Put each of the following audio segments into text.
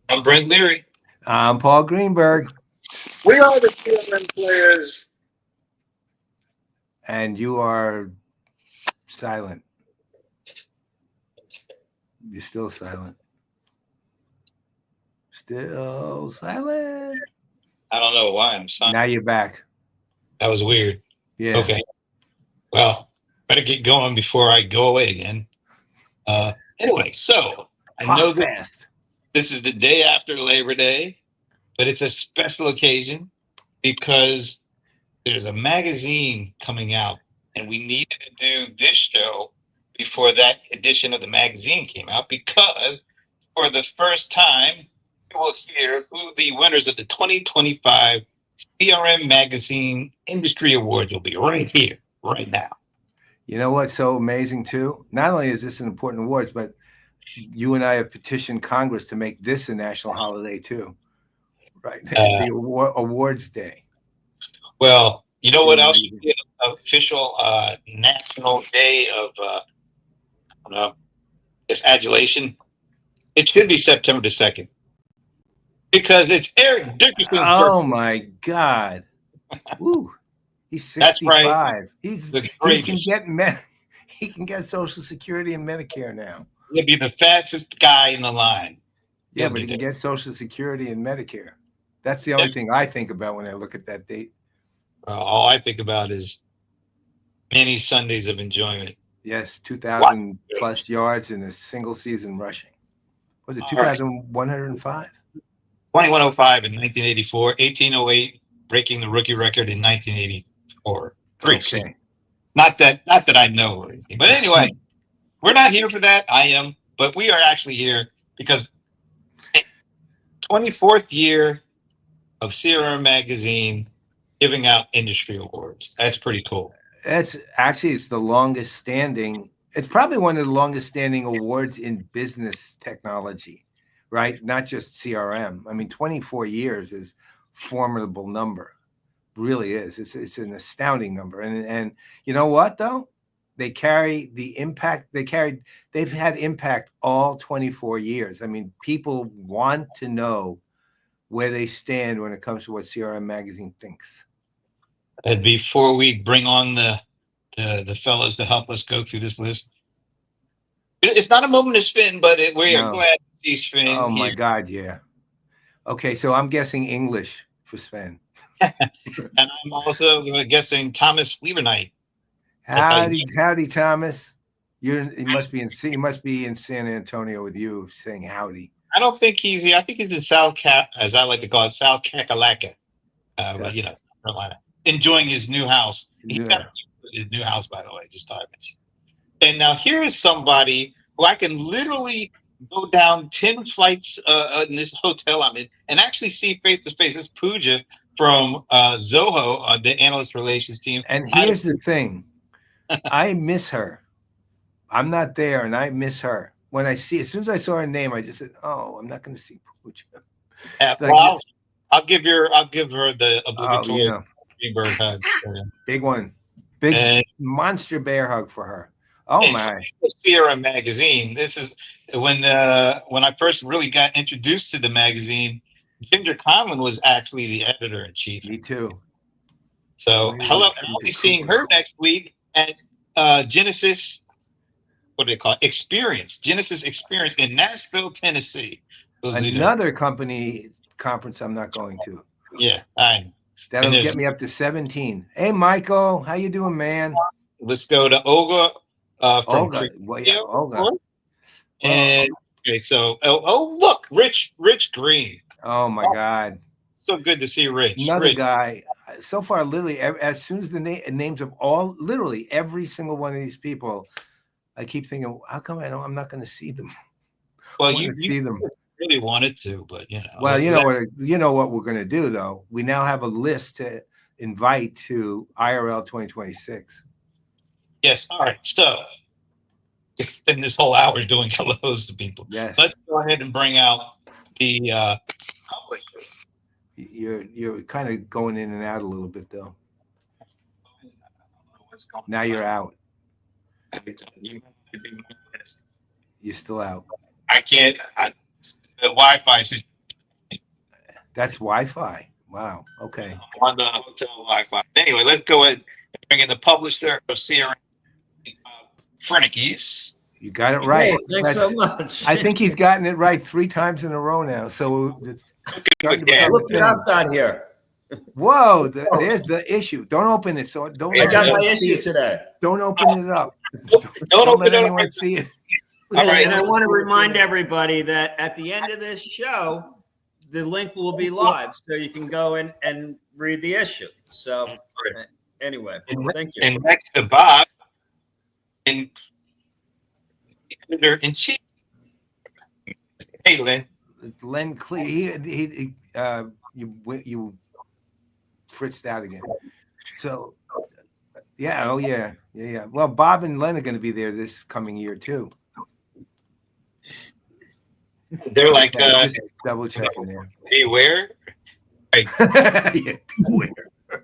I'm Brent Leary. I'm Paul Greenberg. We are the CRM Playaz. And you are silent. You're still silent. Still silent. I don't know why I'm silent. Now you're back. That was weird. Yeah. Okay. Well, better get going before I go away again. Anyway, so I know that fast. this is the day after Labor Day, but it's a special occasion because there's a magazine coming out, and we needed to do this show before that edition of the magazine came out because for the first time, you will hear who the winners of the 2025 CRM Magazine Industry Awards will be right here, right now. You know what's so amazing too? Not only is this an important awards, but you and I have petitioned Congress to make this a national holiday too, right? The awards day. Well, you know what else should be an official national day of this adulation? It should be September the 2nd. Because it's Eric Dickerson's birthday. Oh my God. Woo. He's 65. That's right. He can get Social Security and Medicare now. He'll be the fastest guy in the line. Yeah, but he can get Social Security and Medicare. That's the only thing I think about when I look at that date. All I think about is many Sundays of enjoyment. Yes, 2,000 plus yards in a single season rushing. Was it 2,105? 2,105 in 1984, 1,808 breaking the rookie record in 1984. Okay. Not that I know or anything. But anyway, we're not here for that. I am. But we are actually here because 24th year of CRM Magazine giving out industry awards. That's pretty cool. It's the longest standing. It's probably one of the longest standing awards in business technology, right? Not just CRM. I mean, 24 years is a formidable number. Really is. It's an astounding number. And you know what though? They carry the impact. They've had impact all 24 years. I mean, people want to know where they stand when it comes to what CRM Magazine thinks. And before we bring on the fellows to help us go through this list, it's not a moment to spin, but we are glad to see Sven. Oh my God, yeah. Okay, so I'm guessing English for Sven. And I'm also guessing Thomas Weavernight. Howdy, Thomas. You must be in San Antonio with you saying howdy. I don't think he's here. I think he's in as I like to call it, South Kakalaka. But Carolina, enjoying his new house. His new house, by the way, just thought I mentioned. And now here is somebody who I can literally go down 10 flights in this hotel I'm in and actually see face to face. This is Pooja from Zoho, the analyst relations team. And here's the thing. I miss her. I'm not there, and I miss her. As soon as I saw her name, I just said, "Oh, I'm not going to see Pooja." I'll give her the obligatory Greenberg hug. Big one, monster bear hug for her. Oh my! CRM Magazine. This is when I first really got introduced to the magazine. Ginger Conlon was actually the editor in chief. Me too. So hello, I'll be seeing her next week at Genesis. What do they call it? Genesis Experience in Nashville, Tennessee. Another company conference I'm not going to. Yeah, that'll get me up to 17. Hey, Michael, how you doing, man? Let's go to Olga. Olga. And okay, so look, Rich Green. Oh my God. So good to see Rich. Another guy. So far, literally, as soon as the names of literally every single one of these people, I keep thinking, how come I'm not going to see them? Well, you see them. Really wanted to, but Well, you know what we're going to do though. We now have a list to invite to IRL 2026. Yes. All right. So, spend this whole hour doing hellos to people. Yes. Let's go ahead and bring out the. You're kind of going in and out a little bit though. Now you're out. You're still out. I can't. The Wi-Fi says That's Wi-Fi. Wow. Okay. on the hotel Wi-Fi. Anyway, let's go ahead and bring in the publisher of CRM, Fernekees. You got it right. Hey, thanks so much. I think he's gotten it right 3 times in a row now. So it's starting to become Look what I've got here. Whoa, there's the issue. Don't open it. So don't. I got my see issue it. today. Don't open it up. Don't open let it up. anyone see it. All right. And I want to remind everybody that at the end of this show, the link will be live, so you can go in and read the issue. So anyway, thank you. And next to Bob, and editor-in-chief. Hey, Lynn. It's Len Klie. You fritzed out again. So yeah, oh yeah. Well, Bob and Len are going to be there this coming year too. They're like just double checking there. Beware. Right. Yeah,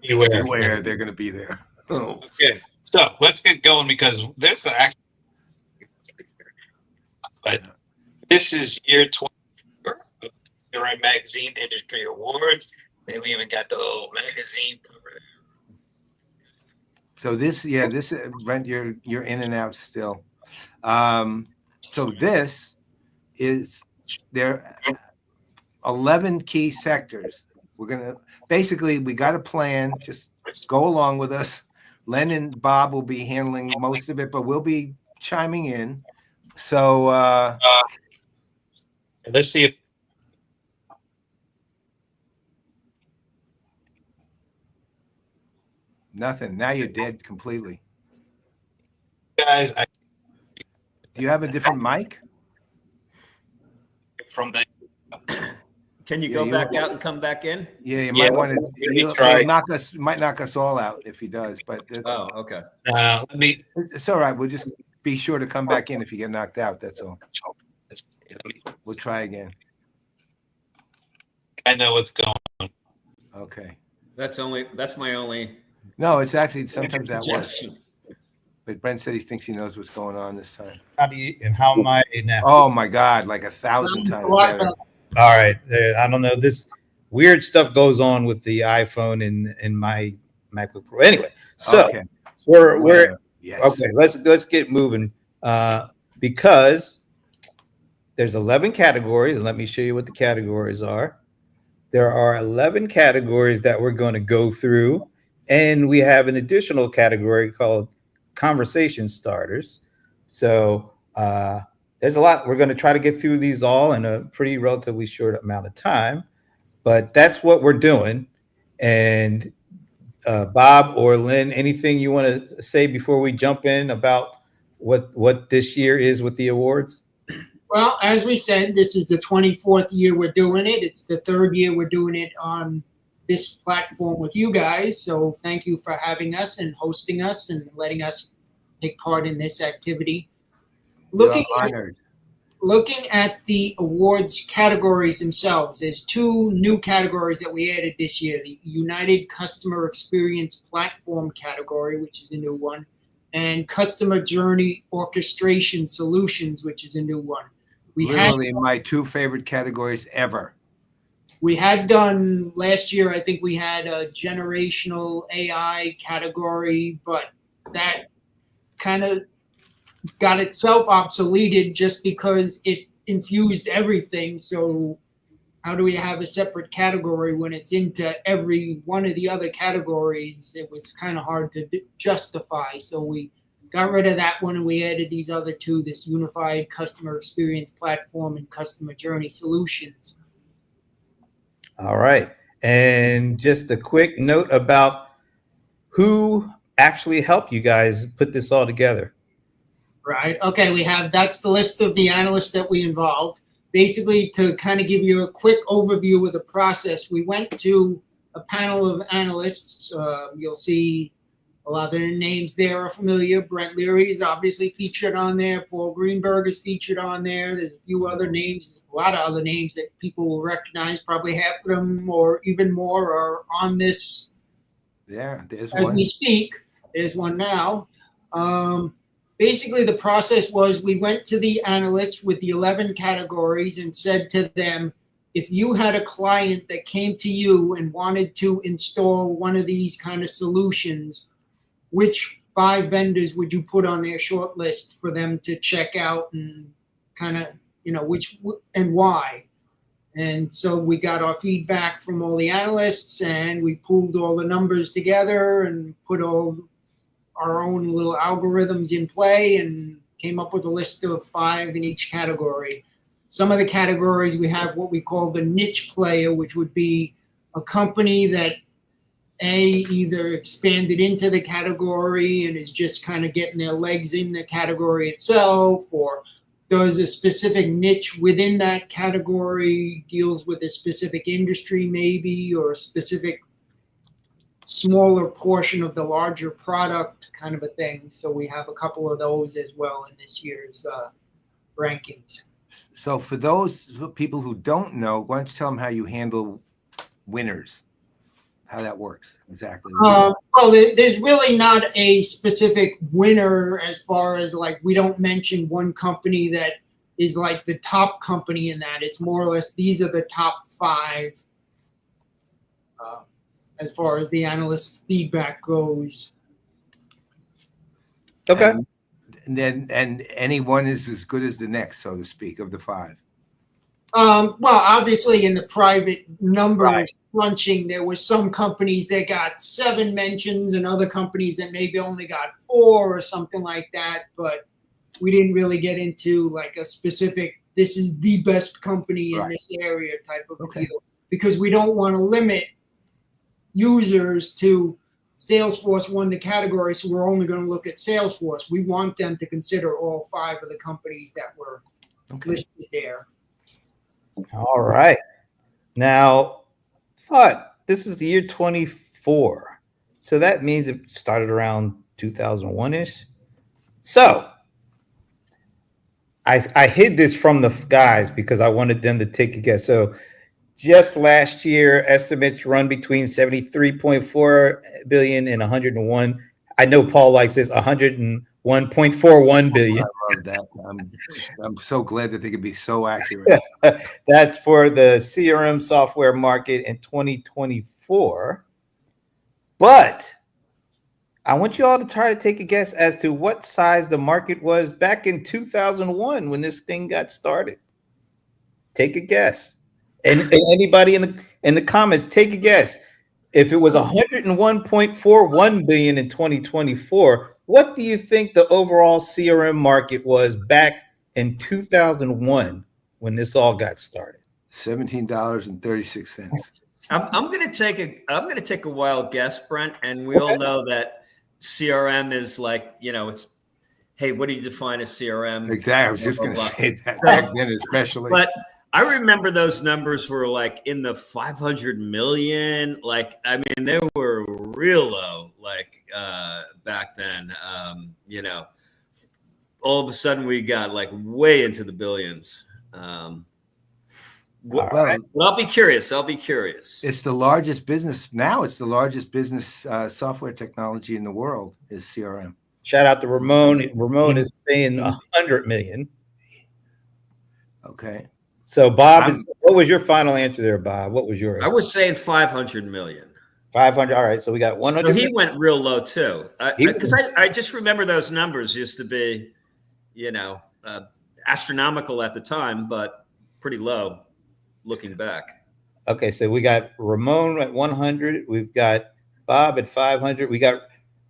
beware. They're going to be there. Oh. Okay, so let's get going because there's actually, but this is year 24 of the CRM Magazine Industry Awards. And we even got the little magazine cover there. So this Brent, you're in and out still. So this is there 11 key sectors. We're gonna basically we got a plan. Just go along with us. Len and Bob will be handling most of it, but we'll be chiming in. So let's see if nothing. Now you're dead completely. guys Do you have a different mic? from the Can you go back out and come back in? Yeah, you might want to. He'll might knock us all out if he does. But Oh, okay. let me. it's all right. We'll just be sure to come back in if you get knocked out. That's all. We'll try again. I know what's going on. Okay. That's my only No, it's actually sometimes that works. suggestion. But Brent said he thinks he knows what's going on this time. How am I now? Oh my God, like 1,000 times better. All right. I don't know. This weird stuff goes on with the iPhone and my MacBook Pro. Anyway, so Okay. we're Yes. okay. Let's get moving because there's 11 categories. And let me show you what the categories are. There are 11 categories that we're going to go through, and we have an additional category called conversation starters. So there's a lot. We're going to try to get through these all in a pretty relatively short amount of time, but that's what we're doing. And Bob or Lynn, anything you want to say before we jump in about what this year is with the awards? Well, as we said, this is the 24th year we're doing it. It's the 3rd year we're doing it on this platform with you guys. So thank you for having us and hosting us and letting us take part in this activity. Looking at the awards categories themselves, there's 2 new categories that we added this year. The United Customer Experience Platform category, which is a new one, and Customer Journey Orchestration Solutions, which is a new one. Literally my 2 favorite categories ever. We had done last year, I think we had a generational AI category, but that kind of got itself obsoleted just because it infused everything. So how do we have a separate category when it's into every one of the other categories? It was kind of hard to justify. So we got rid of that one and we added these other 2, this Unified Customer Experience Platform and Customer Journey Solutions. All right. And just a quick note about who actually helped you guys put this all together. Right. Okay. That's the list of the analysts that we involved. Basically, to kind of give you a quick overview of the process, we went to a panel of analysts. You'll see a lot of their names there are familiar. Brent Leary is obviously featured on there. Paul Greenberg is featured on there. There's a few other names, a lot of other names that people will recognize. Probably half of them or even more are on this. Yeah, there's as one. we speak. There's one now. Basically, the process was we went to the analysts with the 11 categories and said to them, if you had a client that came to you and wanted to install one of these kind of solutions, which 5 vendors would you put on their short list for them to check out and kind of, which and why? And so we got our feedback from all the analysts, and we pulled all the numbers together and put all our own little algorithms in play and came up with a list of 5 in each category. Some of the categories we have what we call the niche player, which would be a company that either expanded into the category and is just kind of getting their legs in the category itself, or does a specific niche within that category, deals with a specific industry maybe, or a specific smaller portion of the larger product kind of a thing. So we have a couple of those as well in this year's rankings. So for those people who don't know, why don't you tell them how you handle winners, how that works exactly? Well, there's really not a specific winner as far as like, we don't mention one company that is like the top company in that. It's more or less, these are the top 5 as far as the analyst's feedback goes. Okay. And any one is as good as the next, so to speak, of the 5. Well, obviously in the private numbers Right. crunching, there were some companies that got 7 mentions and other companies that maybe only got 4 or something like that. But we didn't really get into like a specific, this is the best company in Right. this area type of Okay. deal, because we don't want to limit users to Salesforce won the category, so we're only going to look at Salesforce. We want them to consider all 5 of the companies that were listed there. All right. Now, this is the year 24. So that means it started around 2001-ish. So I hid this from the guys because I wanted them to take a guess. So just last year, estimates run between 73.4 billion and 101. I know Paul likes this, 101.41 billion. I love that. I'm so glad that they could be so accurate. That's for the CRM software market in 2024. But I want you all to try to take a guess as to what size the market was back in 2001 when this thing got started. Take a guess. And anybody in the comments, take a guess. If it was 101.41 billion in 2024, what do you think the overall CRM market was back in 2001 when this all got started? $17.36. I'm gonna take a wild guess, Brent, and we all know that CRM is like, it's, hey, what do you define as CRM? Exactly. I was just going to say that back then, especially. But I remember those numbers were like in the 500 million. Like, I mean, they were real low, like back then. All of a sudden we got like way into the billions. Well, I'll be curious. It's the largest business now. It's the largest business software technology in the world is CRM. Shout out to Ramon. Ramon is saying 100 million. Okay. So Bob, what was your final answer there, Bob? What was yours? I was saying 500 million. 500. All right. So we got 100. So he went real low too. Because I just remember those numbers used to be, astronomical at the time, but pretty low looking back. Okay. So we got Ramon at 100. We've got Bob at 500.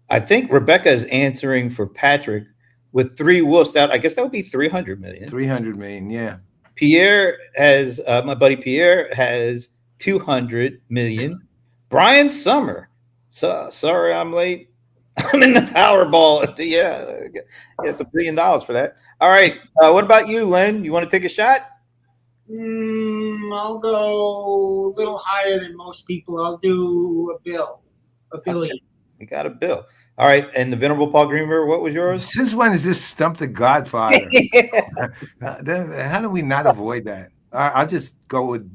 I think Rebecca is answering for Patrick with 3 wolves out. I guess that would be 300 million. 300 million. Yeah. Pierre has, my buddy Pierre has 200 million. Brian Summer. So sorry, I'm late. I'm in the Powerball. Yeah, it's $1 billion for that. All right. What about you, Len? You want to take a shot? I'll go a little higher than most people. I'll do a billion. You got a bill. All right. And the Venerable Paul Greenberg, what was yours? Since when is this Stump the Godfather? How do we not avoid that? I'll just go with,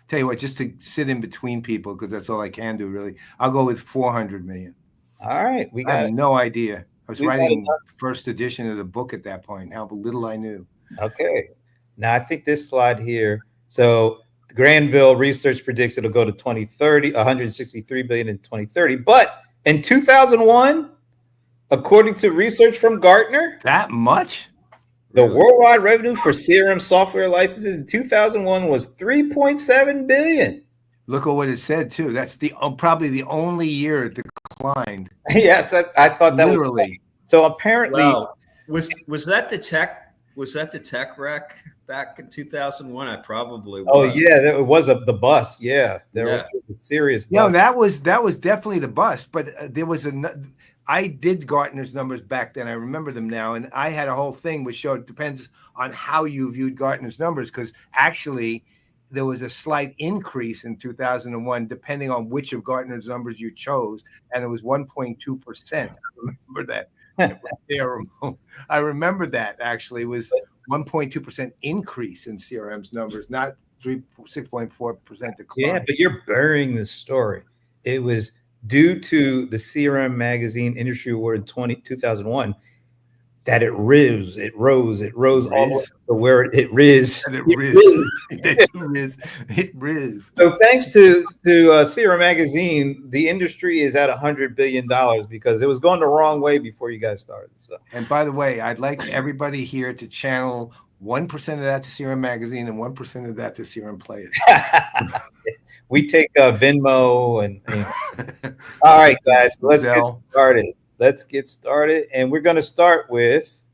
tell you what, just to sit in between people, because that's all I can do, really. I'll go with 400 million. All right. I have no idea. I was writing first edition of the book at that point. How little I knew. Okay. Now, I think this slide here. So Granville Research predicts it'll go to 2030, 163 billion in 2030. But in 2001, according to research from Gartner, That much? the worldwide revenue for CRM software licenses in 2001 was 3.7 billion. Look at what it said too. That's probably the only year it declined. Yes, I thought that Literally. was so. Apparently, Wow. Was that the tech wreck back in 2001? I probably was. oh yeah, it was the bust. Yeah, there was a serious bust. No, that was definitely the bust. But there was I did Gartner's numbers back then. I remember them now, and I had a whole thing which showed it depends on how you viewed Gartner's numbers, because actually there was a slight increase in 2001 depending on which of Gartner's numbers you chose, and it was 1.2%. I remember that. I remember that actually was 1.2% increase in CRM's numbers, not 6.4% decline. Yeah, but you're burying the story. It was due to the CRM Magazine Industry Award 2001 that it rose all the way to where it riz. It riz. So thanks to CRM Magazine, the industry is at $100 billion because it was going the wrong way before you guys started. So, and by the way, I'd like everybody here to channel 1% of that to CRM Magazine and 1% of that to CRM Playaz. we take Venmo and all right, guys, let's get started. And we're going to start with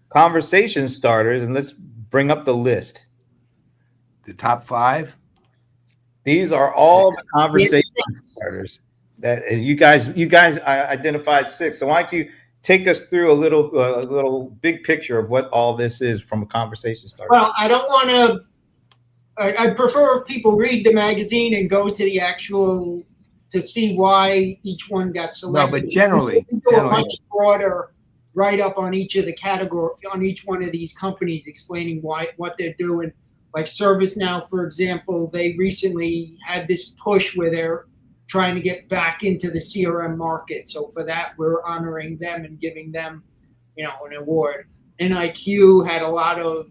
conversation starters, and let's bring up the list. The top 5. These are all the conversation starters that you guys identified 6. So why don't you take us through a little big picture of what all this is from a conversation starter? Well, I don't want to. I prefer if people read the magazine and go to the actual to see why each one got selected. No, but generally, we do a much broader write-up on each of the category, on each one of these companies, explaining what they're doing. Like ServiceNow, for example, they recently had this push where they're trying to get back into the CRM market. So for that, we're honoring them and giving them, an award. NIQ had a lot of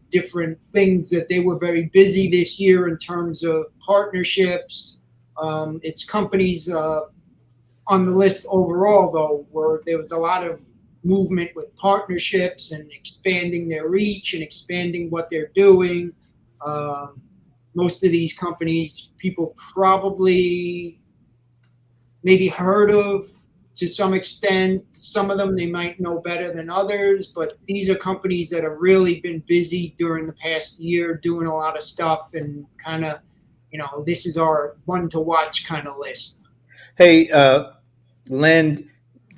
different things that they were very busy this year in terms of partnerships. It's companies on the list overall, though, where there was a lot of movement with partnerships and expanding their reach and expanding what they're doing. Most of these companies, people probably maybe heard of to some extent. Some of them they might know better than others, but these are companies that have really been busy during the past year doing a lot of stuff, and kind of, this is our one to watch kind of list. Hey, Len,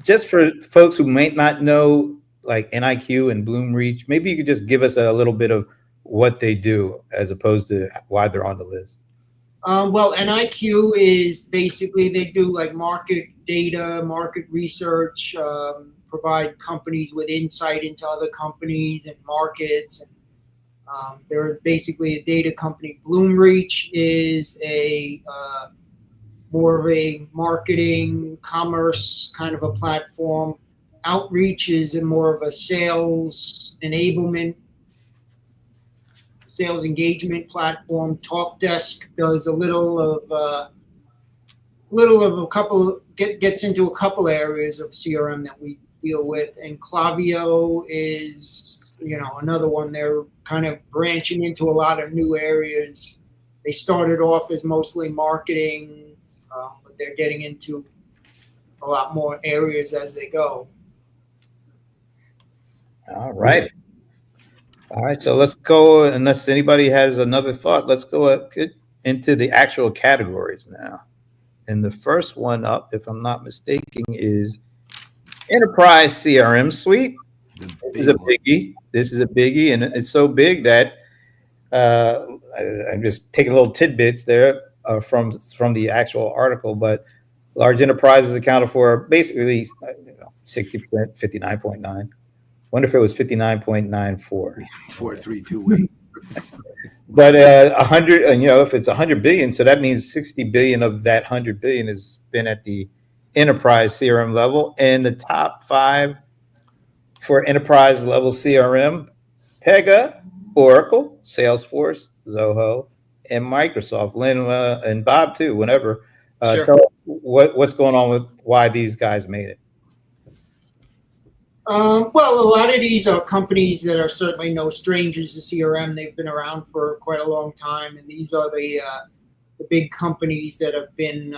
just for folks who might not know, like NIQ and Bloomreach, maybe you could just give us a little bit of what they do as opposed to why they're on the list. Well, NIQ is basically they do like market data, market research, provide companies with insight into other companies and markets. And they're basically a data company. Bloomreach is a more of a marketing, commerce kind of a platform. Outreach is more of a sales enablement, sales engagement platform. TalkDesk does a little of a couple, gets into a couple areas of CRM that we deal with. And Klaviyo is, another one. They're kind of branching into a lot of new areas. They started off as mostly marketing, but they're getting into a lot more areas as they go. All right. So let's go, unless anybody has another thought, let's go into the actual categories now. And the first one up, if I'm not mistaken, is Enterprise CRM Suite. This is a biggie, and it's so big that I'm just taking little tidbits there from the actual article, but large enterprises accounted for basically 60%, 59.9. Wonder if it was 59.94. 4328. But 100, if it's 100 billion, so that means 60 billion of that 100 billion has been at the enterprise CRM level. And the top 5 for enterprise level CRM, Pega, Oracle, Salesforce, Zoho, and Microsoft. Lynn and Bob too. Whenever, Sure. tell us what's going on with why these guys made it. Well, a lot of these are companies that are certainly no strangers to CRM. They've been around for quite a long time, and these are the big companies that have been,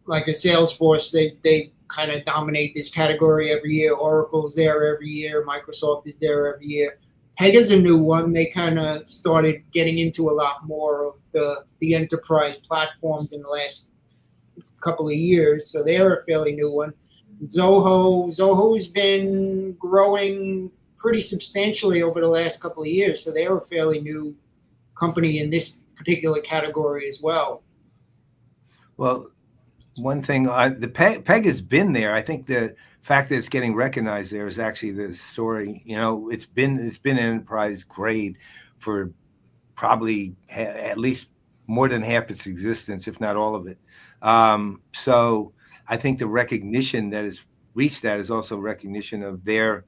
like a Salesforce. They kind of dominate this category every year. Oracle's there every year. Microsoft is there every year. Pega's a new one. They kind of started getting into a lot more of the enterprise platforms in the last couple of years, so they're a fairly new one. Zoho's been growing pretty substantially over the last couple of years, so they're a fairly new company in this particular category as well. Well, one thing, the Peg has been there. I think the fact that it's getting recognized there is actually the story. It's been enterprise grade for probably at least more than half its existence, if not all of it. So I think the recognition that has reached that is also recognition of their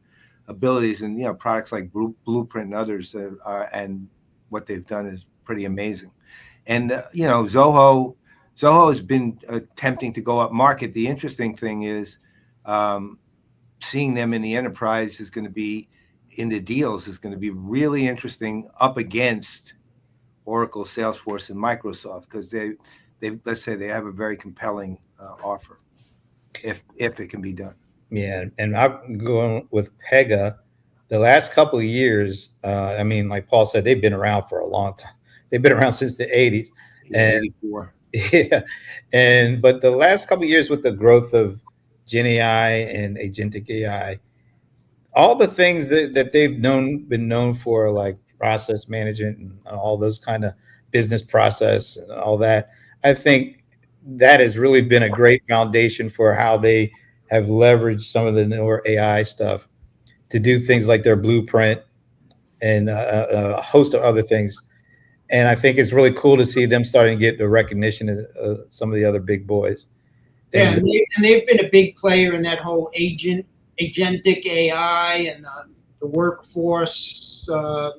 abilities, and products like Blueprint and others, and what they've done is pretty amazing. And Zoho has been attempting to go up market. The interesting thing is seeing them in the enterprise is going to be in the deals is going to be really interesting up against Oracle, Salesforce, and Microsoft, because they let's say they have a very compelling offer if it can be done. Yeah, and I'm going with Pega. The last couple of years, like Paul said, they've been around for a long time. They've been around since the 80s. And 84. Yeah, but the last couple of years with the growth of Gen AI and agentic AI, all the things that they've been known for, like process management and all those kind of business process and all that, I think that has really been a great foundation for how they have leveraged some of the newer AI stuff to do things like their Blueprint and a host of other things. And I think it's really cool to see them starting to get the recognition of some of the other big boys. Yeah, and they've been a big player in that whole agentic AI and the workforce, how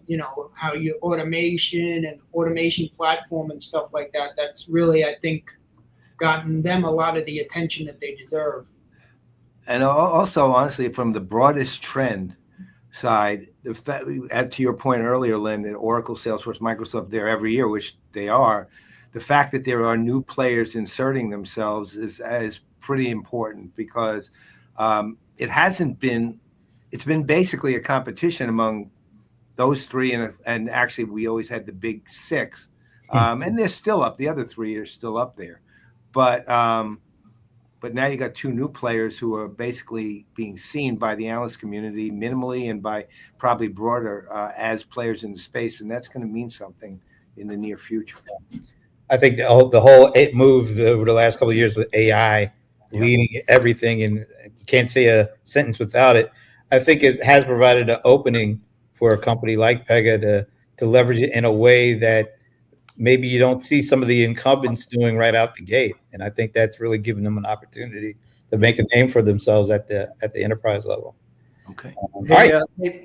you automation platform and stuff like that. That's really, I think, gotten them a lot of the attention that they deserve. And also, honestly, from the broadest trend side, the fact, to your point earlier, Lynn, that Oracle, Salesforce, Microsoft there every year, which they are, the fact that there are new players inserting themselves is pretty important, because it's been basically a competition among those three, and actually we always had the big six, and they're still up. The other three are still up there, but now you got two new players who are basically being seen by the analyst community minimally and by probably broader as players in the space, and that's going to mean something in the near future. I think the whole move over the last couple of years with AI leading everything, and you can't say a sentence without it. I think it has provided an opening for a company like Pega to leverage it in a way that maybe you don't see some of the incumbents doing right out the gate. And I think that's really given them an opportunity to make a name for themselves at the enterprise level. Okay.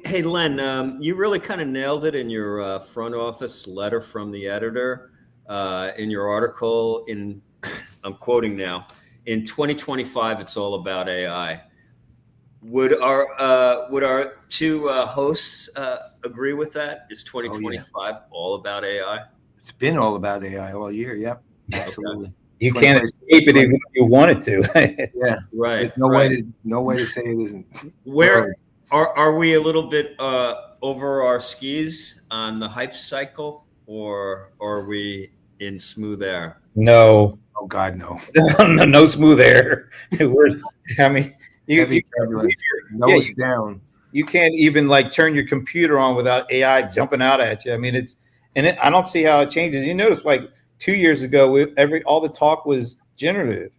Hey, Len, you really kind of nailed it in your front office letter from the editor in your article. I'm quoting now, in 2025, it's all about AI. Would our two hosts agree with that? Is 2025 all about AI? It's been all about AI all year. Yep, absolutely. You can't escape it even if you wanted to. Yeah, right. There's no way to say it isn't. Where are we a little bit over our skis on the hype cycle, or are we in smooth air? No. Oh God, no. No smooth air. Nose down. You can't even turn your computer on without AI jumping out at you. I mean, I don't see how it changes. You notice 2 years ago, all the talk was generative,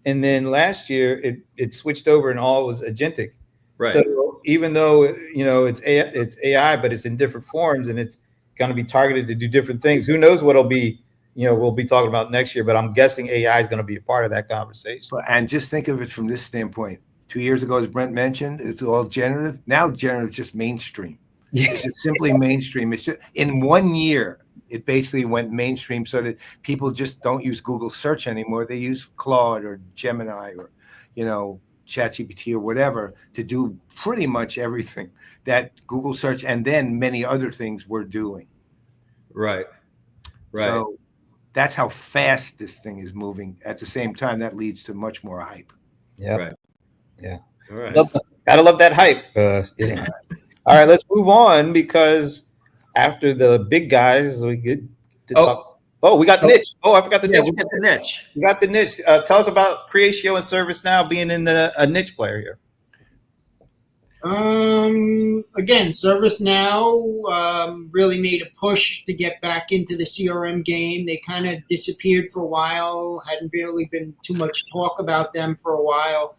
and then last year it switched over and all was agentic. Right. So even though it's AI, but it's in different forms and it's going to be targeted to do different things. Who knows what it'll be? We'll be talking about next year, but I'm guessing AI is going to be a part of that conversation. And just think of it from this standpoint. 2 years ago, as Brent mentioned, it's all generative. Now generative is just mainstream. It's just simply mainstream. It's just, in 1 year, it basically went mainstream so that people just don't use Google search anymore. They use Claude or Gemini or, ChatGPT or whatever to do pretty much everything that Google search and then many other things we're doing. Right. So that's how fast this thing is moving. At the same time, that leads to much more hype. Yeah. Right. Yeah. All right. Gotta love that hype. All right, let's move on because after the big guys, we get to talk. Oh, we got niche. Oh, I forgot the niche. We got the niche. We got the niche. Tell us about Creatio and ServiceNow being in a niche player here. Again, ServiceNow really made a push to get back into the CRM game. They kind of disappeared for a while. Hadn't really been too much talk about them for a while.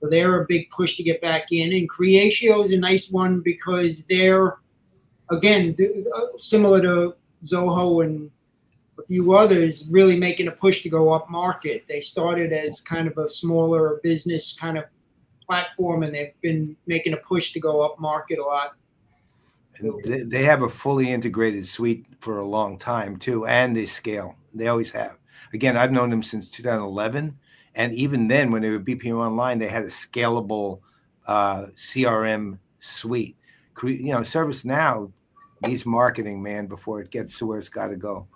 So they're a big push to get back in. And Creatio is a nice one because they're, again, similar to Zoho and a few others, really making a push to go up market. They started as kind of a smaller business kind of platform, and they've been making a push to go up market a lot. And they have a fully integrated suite for a long time too, and they scale. They always have. Again, I've known them since 2011. And even then, when they were BPM Online, they had a scalable CRM suite. ServiceNow needs marketing, man, before it gets to where it's got to go.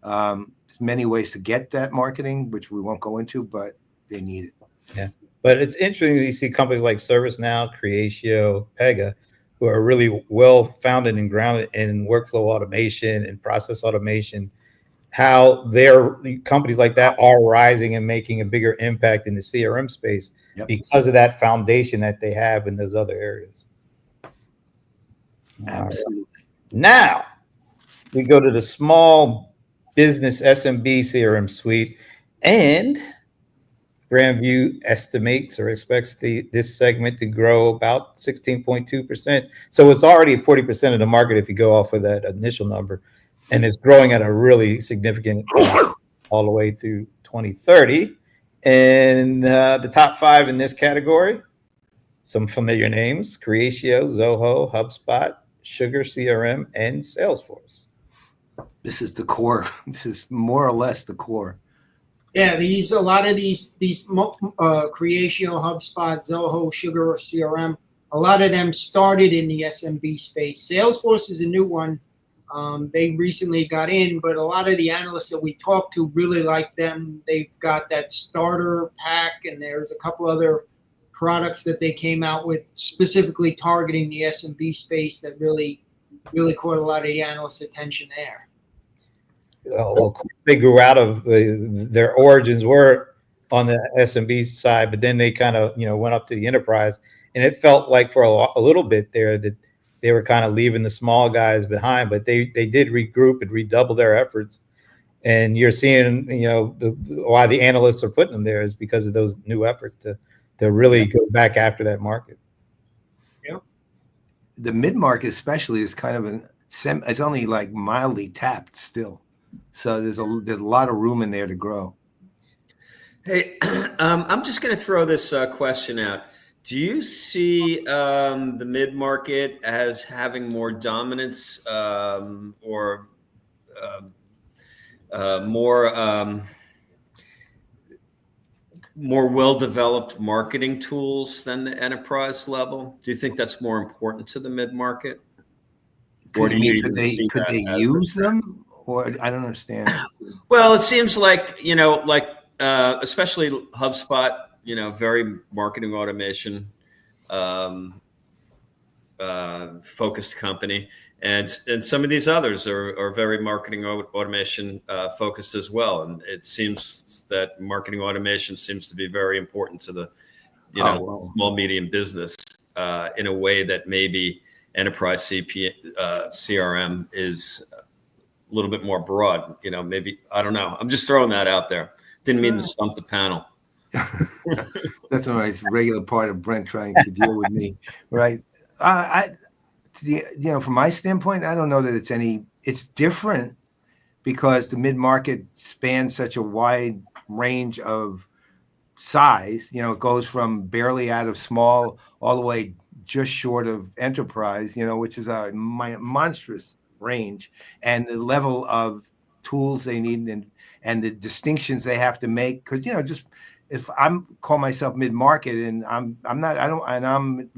There's many ways to get that marketing, which we won't go into, but they need it. Yeah, but it's interesting to see companies like ServiceNow, Creatio, Pega, who are really well founded and grounded in workflow automation and process automation, how their companies like that are rising and making a bigger impact in the CRM space because of that foundation that they have in those other areas. Absolutely. Right. Now we go to the small business SMB CRM suite, and Grandview estimates or expects this segment to grow about 16.2%. So it's already 40% of the market if you go off of that initial number. And it's growing at a really significant all the way through 2030. And the top 5 in this category, some familiar names: Creatio, Zoho, HubSpot, Sugar CRM, and Salesforce. This is the core. This is more or less the core. Yeah, a lot of these Creatio, HubSpot, Zoho, Sugar CRM, a lot of them started in the SMB space. Salesforce is a new one. They recently got in, but a lot of the analysts that we talked to really like them. They've got that starter pack, and there's a couple other products that they came out with specifically targeting the SMB space that really caught a lot of the analysts' attention there. Well, they grew out of their origins were on the SMB side, but then they kind of went up to the enterprise, and it felt like for a little bit there that they were kind of leaving the small guys behind, but they did regroup and redouble their efforts. And you're seeing, why the analysts are putting them there is because of those new efforts to really go back after that market. Yeah. The mid-market especially is kind of it's only like mildly tapped still. So there's a lot of room in there to grow. Hey, I'm just going to throw this question out. Do you see the mid-market as having more dominance or more well-developed marketing tools than the enterprise level? Do you think that's more important to the mid-market? Or do you mean could they use them? Or I don't understand. Well, it seems like, especially HubSpot, very marketing automation focused company. And some of these others are very marketing automation focused as well. And it seems that marketing automation seems to be very important to the, small, medium business in a way that maybe enterprise CRM is a little bit more broad. Maybe, I don't know. I'm just throwing that out there. Didn't mean to stump the panel. That's a nice regular part of Brent trying to deal with me, right? From my standpoint, I don't know that it's different because the mid-market spans such a wide range of size. It goes from barely out of small all the way just short of enterprise, which is a monstrous range, and the level of tools they need and the distinctions they have to make. Because just if call myself mid-market and I'm at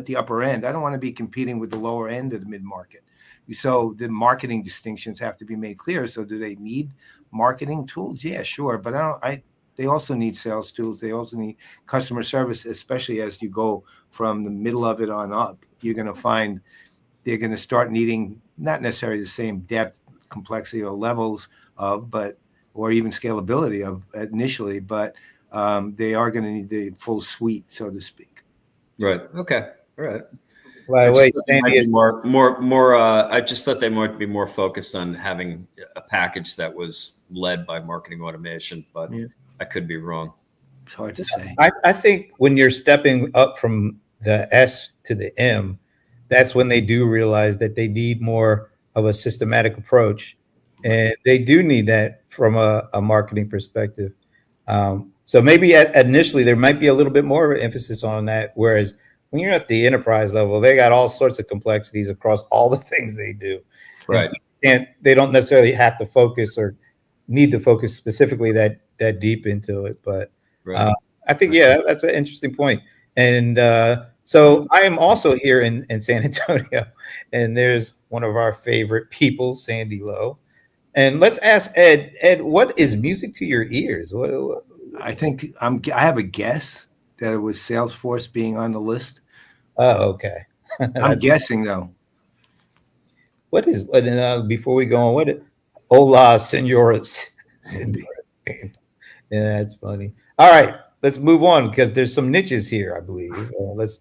the upper end, I don't want to be competing with the lower end of the mid-market. So the marketing distinctions have to be made clear. So do they need marketing tools? Yeah, sure, but they also need sales tools. They also need customer service, especially as you go from the middle of it on up. You're going to find they're going to start needing not necessarily the same depth, complexity, or levels of, or even scalability of initially, but they are going to need the full suite, so to speak. Right. Okay. All right. By the way, Sandy is more. I just thought they might be more focused on having a package that was led by marketing automation, but I could be wrong. It's hard to say. I think when you're stepping up from the S to the M, that's when they do realize that they need more of a systematic approach, and they do need that from a marketing perspective. So maybe initially there might be a little bit more of an emphasis on that, whereas when you're at the enterprise level, they got all sorts of complexities across all the things they do. Right. And they don't necessarily have to focus or need to focus specifically that deep into it. But Right. I think, that's an interesting point. And so I am also here in San Antonio, and there's one of our favorite people, Sandy Lowe. And let's ask Ed. Ed, what is music to your ears? What? I think I have a guess that it was Salesforce being on the list. Oh, okay. I'm guessing though. What is before we go on? What? Hola, señoras. Yeah, that's funny. All right, let's move on because there's some niches here, I believe. Let's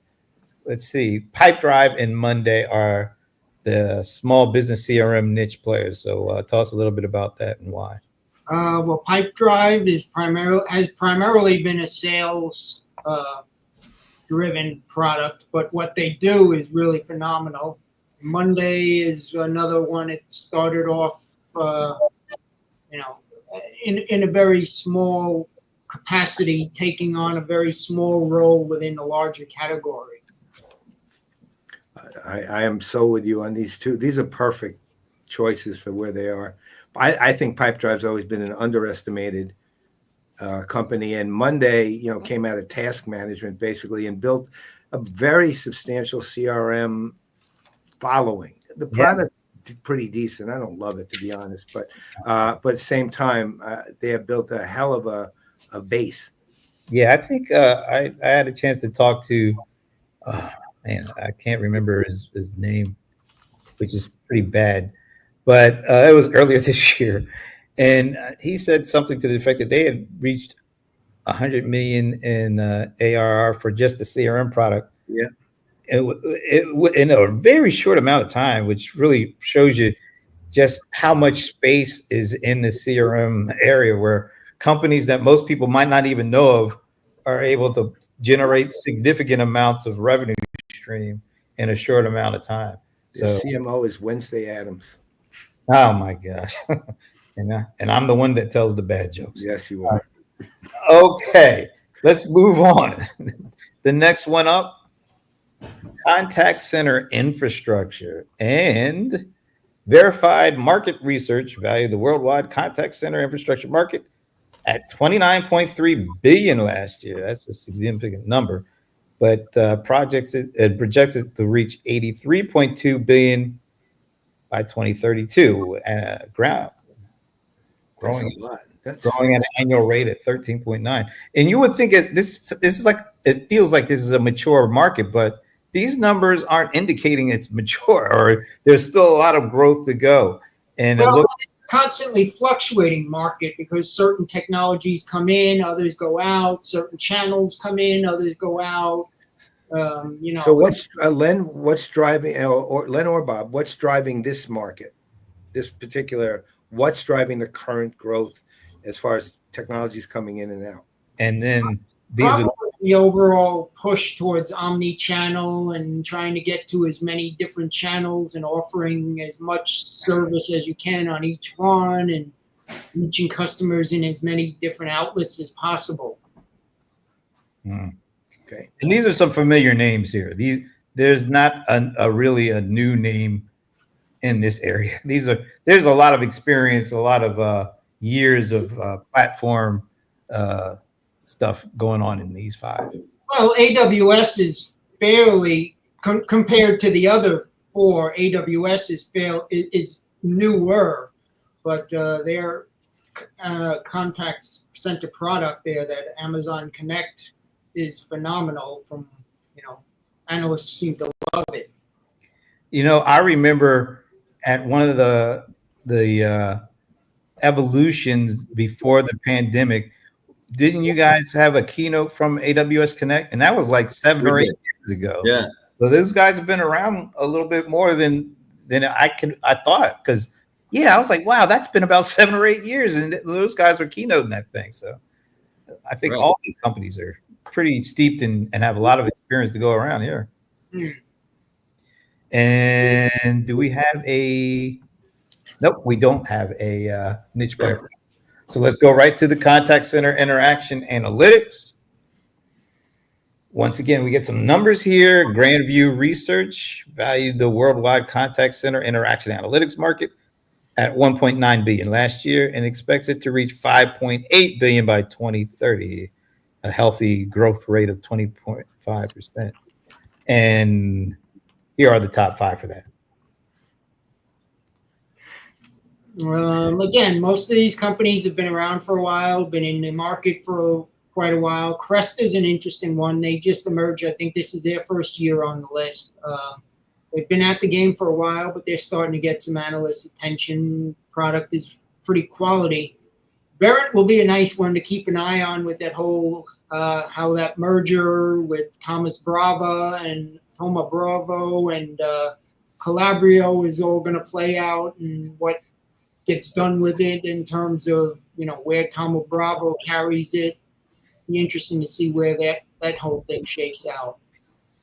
see. Pipedrive and Monday are the small business CRM niche players. So tell us a little bit about that and why. Well, Pipedrive has primarily been a sales driven product, but what they do is really phenomenal. Monday is another one. It started off, in a very small capacity, taking on a very small role within a larger category. I am so with you on these two. These are perfect choices for where they are. I think Pipedrive's always been an underestimated company, and Monday, came out of task management basically and built a very substantial CRM following. The product pretty decent. I don't love it, to be honest, but at the same time, they have built a hell of a base. Yeah, I think I had a chance to talk to, man, I can't remember his name, which is pretty bad, but it was earlier this year. And he said something to the effect that they had reached 100 million in ARR for just the CRM product. Yeah. In a very short amount of time, which really shows you just how much space is in the CRM area, where companies that most people might not even know of are able to generate significant amounts of revenue stream in a short amount of time. So the CMO is Wednesday Addams. Oh my gosh. And I'm the one that tells the bad jokes. Yes, you are. Okay, let's move on. The next one up, contact center infrastructure. And verified market research valued the worldwide contact center infrastructure market at $29.3 billion last year. That's a significant number. But projects it projects it to reach $83.2 billion by 2032. Growing a lot. Growing at an annual rate at 13.9. And you would think this is like, it feels like this is a mature market, but these numbers aren't indicating it's mature, or there's still a lot of growth to go. And it's a constantly fluctuating market because certain technologies come in, others go out, certain channels come in, others go out. So what's Len? What's driving, or Len or Bob? What's driving this market? This particular, what's driving the current growth as far as technologies coming in and out? And then the overall push towards omni-channel and trying to get to as many different channels and offering as much service as you can on each one and reaching customers in as many different outlets as possible. Okay. And these are some familiar names here. There's not really a new name in this area. There's a lot of experience, a lot of years of platform stuff going on in these 5. Well, AWS is fairly compared to the other 4. AWS is newer, but their contact center product there, that Amazon Connect, is phenomenal. From analysts seem to love it. I remember at one of the evolutions before the pandemic. Didn't you guys have a keynote from AWS Connect? And that was like 7 or 8 years ago. Yeah. So those guys have been around a little bit more than I thought. Because I was like, wow, that's been about 7 or 8 years, and those guys were keynoting that thing. So I think all these companies are pretty steeped and have a lot of experience to go around here. And do we have nope, we don't have a niche player. So let's go right to the contact center interaction analytics. Once again, we get some numbers here. Grandview Research valued the worldwide contact center interaction analytics market at $1.9 billion last year and expects it to reach $5.8 billion by 2030, a healthy growth rate of 20.5%. And here are the top 5 for that. Again, most of these companies have been around for a while, been in the market for quite a while. Crest is an interesting one. They just emerged. I think this is their first year on the list. They've been at the game for a while, but they're starting to get some analyst attention. Product is pretty quality. Verint will be a nice one to keep an eye on with that whole how that merger with Thomas Brava and Thoma Bravo and Calabrio is all going to play out, and what gets done with it in terms of where Thoma Bravo carries it. Be interesting to see where that whole thing shapes out.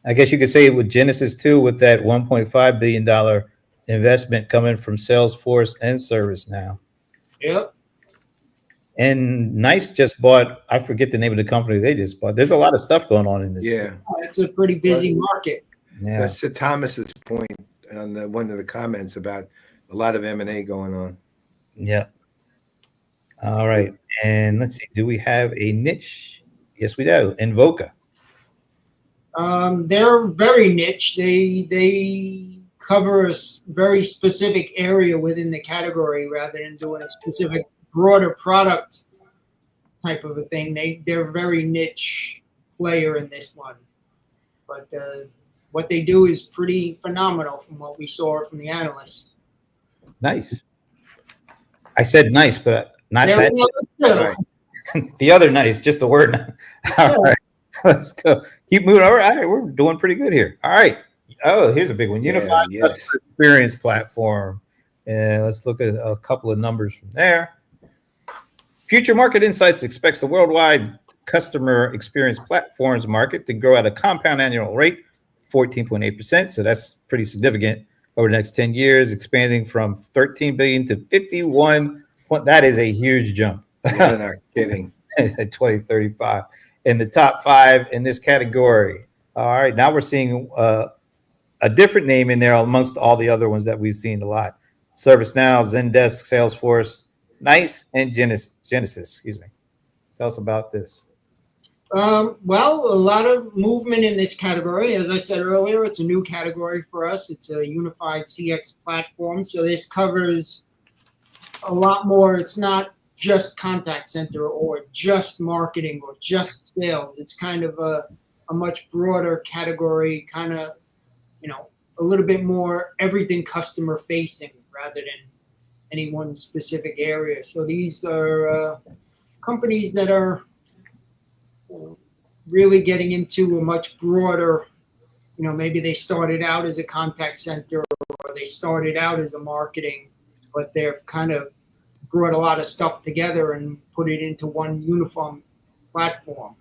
I guess you could say it with Genesis too, with that $1.5 billion investment coming from Salesforce and ServiceNow. Yep. And NICE just bought, I forget the name of the company they just bought. There's a lot of stuff going on in this. Yeah. It's a pretty busy market. Yeah. That's to Thomas's point on one of the comments about a lot of M&A going on. Yeah. All right. And let's see. Do we have a niche? Yes, we do. Invoca. They're very niche. They cover a very specific area within the category rather than doing a specific broader product type of a thing. They're a very niche player in this one. But what they do is pretty phenomenal from what we saw from the analysts. Nice. I said nice, but not There that. we go. Right. The other nice, just the word. All right. Let's go. Keep moving. All right. We're doing pretty good here. All right. Oh, here's a big one. Unified Customer Experience Platform. And let's look at a couple of numbers from there. Future Market Insights expects the worldwide customer experience platforms market to grow at a compound annual rate, 14.8%. So that's pretty significant over the next 10 years, expanding from 13 billion to 51. That is a huge jump. You're not kidding. At 2035. In the top 5 in this category. All right, now we're seeing a different name in there amongst all the other ones that we've seen a lot. ServiceNow, Zendesk, Salesforce, NICE, and Genesis. Excuse me. Tell us about this. Well, a lot of movement in this category. As I said earlier, it's a new category for us. It's a unified CX platform. So this covers a lot more. It's not just contact center or just marketing or just sales. It's kind of a much broader category, kind of, a little bit more everything customer facing rather than any one specific area. So these are companies that are really getting into a much broader, maybe they started out as a contact center or they started out as a marketing, but they've kind of brought a lot of stuff together and put it into one uniform platform.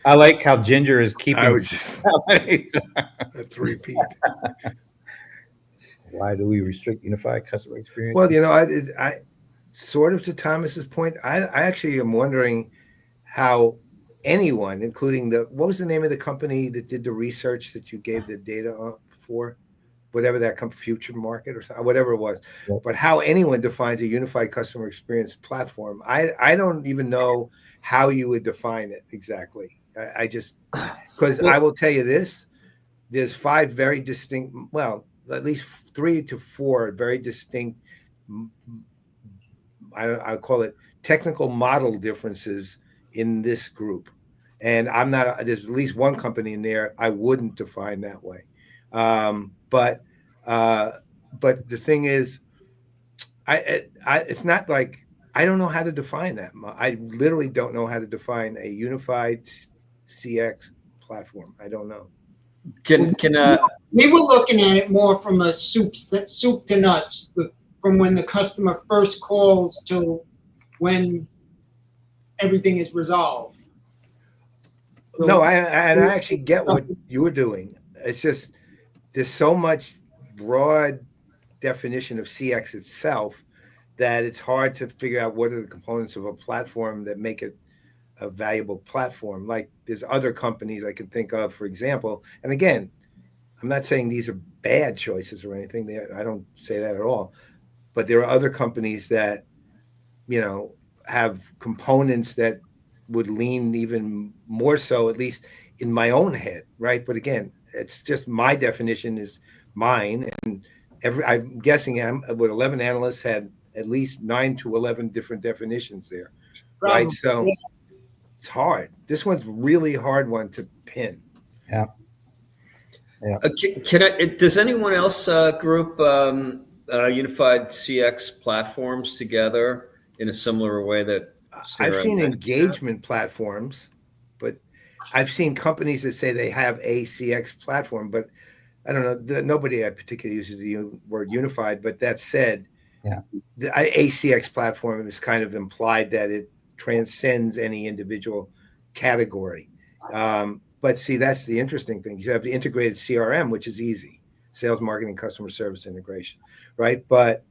I like how Ginger is keeping. I was just that's repeat. Why do we restrict unified customer experience? Well, I sort of to Thomas's point, I actually am wondering how anyone, including what was the name of the company that did the research that you gave the data for? Whatever that Future Market or something, whatever it was. Yep. But how anyone defines a unified customer experience platform, I don't even know how you would define it exactly. I just, because I will tell you this, there's 5 very distinct, well, at least 3 to 4 very distinct, I call it technical model differences in this group. And there's at least one company in there I wouldn't define that way. But the thing is, it's not like I don't know how to define that. I literally don't know how to define a unified CX platform. I don't know. We were looking at it more from a soup to nuts, from when the customer first calls till when everything is resolved. So, no, I actually get what you were doing. It's just there's so much broad definition of CX itself that it's hard to figure out what are the components of a platform that make it a valuable platform. Like there's other companies I can think of, for example, and again, I'm not saying these are bad choices or anything. I don't say that at all. But there are other companies that, have components that would lean even more so, at least in my own head, right? But again, it's just my definition is mine, and I'm guessing what 11 analysts had at least 9 to 11 different definitions there, right? So it's hard. This one's really hard one to pin. Yeah. Does anyone else group unified CX platforms together in a similar way that CRM I've seen engagement platforms, but I've seen companies that say they have a CX platform, but I don't know. Nobody particularly uses the word unified. But that said, the ACX platform is kind of implied that it transcends any individual category. But see, that's the interesting thing. You have the integrated CRM, which is easy, sales, marketing, customer service integration, right? But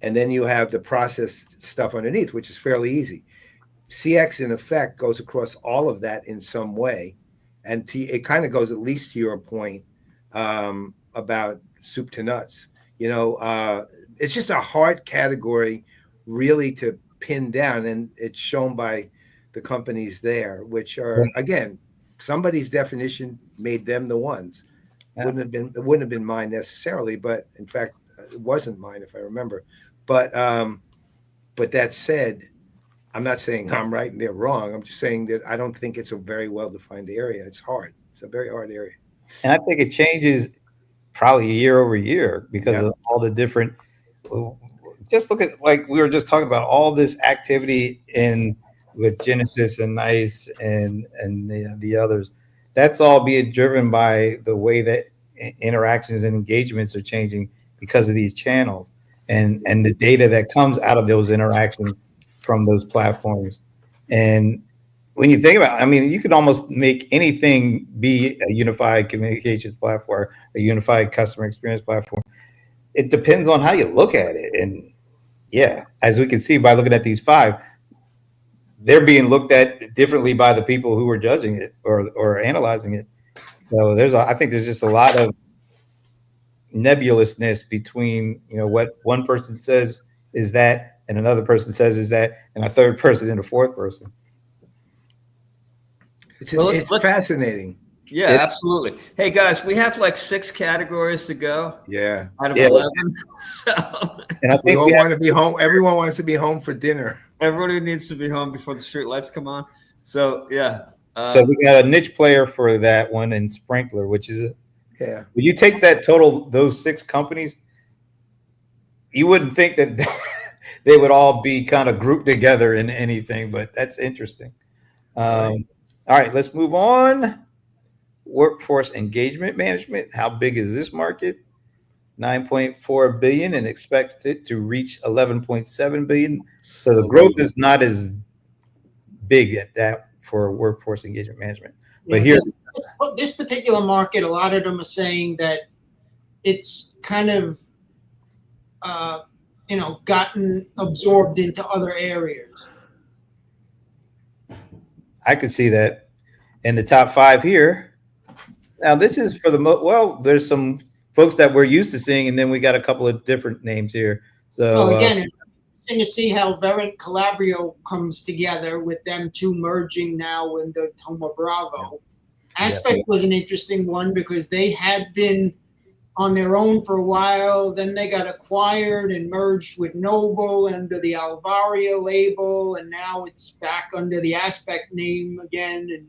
and then you have the process stuff underneath, which is fairly easy. CX, in effect, goes across all of that in some way. And it kind of goes at least to your point about soup to nuts. It's just a hard category really to pin down. And it's shown by the companies there, which are, again, somebody's definition made them the ones. It wouldn't have been mine necessarily, but in fact, it wasn't mine if I remember. But that said, I'm not saying I'm right and they're wrong. I'm just saying that I don't think it's a very well-defined area. It's hard. It's a very hard area. And I think it changes probably year over year because of all the different. Just look at, like we were just talking about, all this activity with Genesis and NICE and the others. That's all being driven by the way that interactions and engagements are changing because of these channels and the data that comes out of those interactions from those platforms. And when you think about it, I mean, you could almost make anything be a unified communications platform, a unified customer experience platform. It depends on how you look at it. And as we can see by looking at these 5, they're being looked at differently by the people who are judging it or analyzing it. So I think there's just a lot of nebulousness between what one person says is that and another person says is that and a third person and a fourth person. It's fascinating. Yeah, absolutely. Hey guys, we have like 6 categories to go. Yeah, out of 11. So, and I think we want to be home. Everyone wants to be home for dinner. Everybody needs to be home before the street lights come on. So so we got a niche player for that one in Sprinkler, which is when you take that total, those 6 companies, you wouldn't think that they would all be kind of grouped together in anything, but that's interesting. All right, let's move on. Workforce engagement management. How big is this market? $9.4 billion and expects it to reach $11.7 billion. So the growth is not as big at that for workforce engagement management. But this particular market, a lot of them are saying that it's kind of gotten absorbed into other areas. I could see that. In the top 5 here. Now, this is for the well, there's some folks that we're used to seeing, and then we got a couple of different names here. So Well, again, it's interesting to see how Verint Calabrio comes together with them two merging now in the Thoma Bravo. Aspect was an interesting one because they had been on their own for a while. Then they got acquired and merged with Noble under the Alvaria label, and now it's back under the Aspect name again. And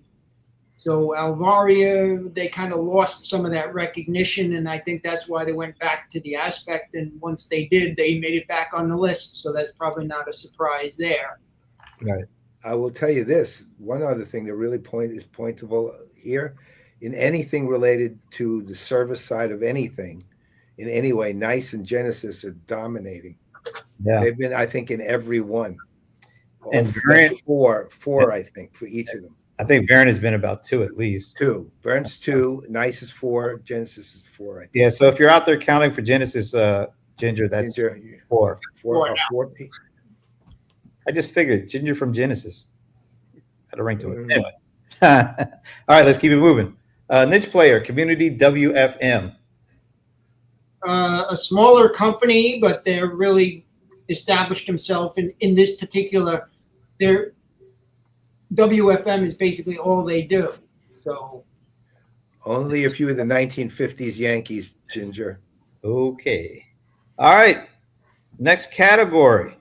so Alvaria, they kind of lost some of that recognition, and I think that's why they went back to the Aspect. And once they did, they made it back on the list. So that's probably not a surprise there. right. I will tell you this. One other thing that really is pointable here, in anything related to the service side of anything, in any way, NICE and Genesis are dominating. Yeah. They've been, I think, in every one. And Verint, four, I think, for each of them. I think Verint has been about 2 at least. 2. Verint's 2, NICE is 4, Genesis is 4. I think. Yeah. So if you're out there counting for Genesis, Ginger, that's Ginger, 4. 4. I just figured Ginger from Genesis had a ring to it. Mhm. Anyway. All right, let's keep it moving. Niche player, Community WFM. A smaller company, but they're really established themselves in this particular. Their WFM is basically all they do. So Only a few of the 1950s Yankees, Ginger. Okay. All right. Next category.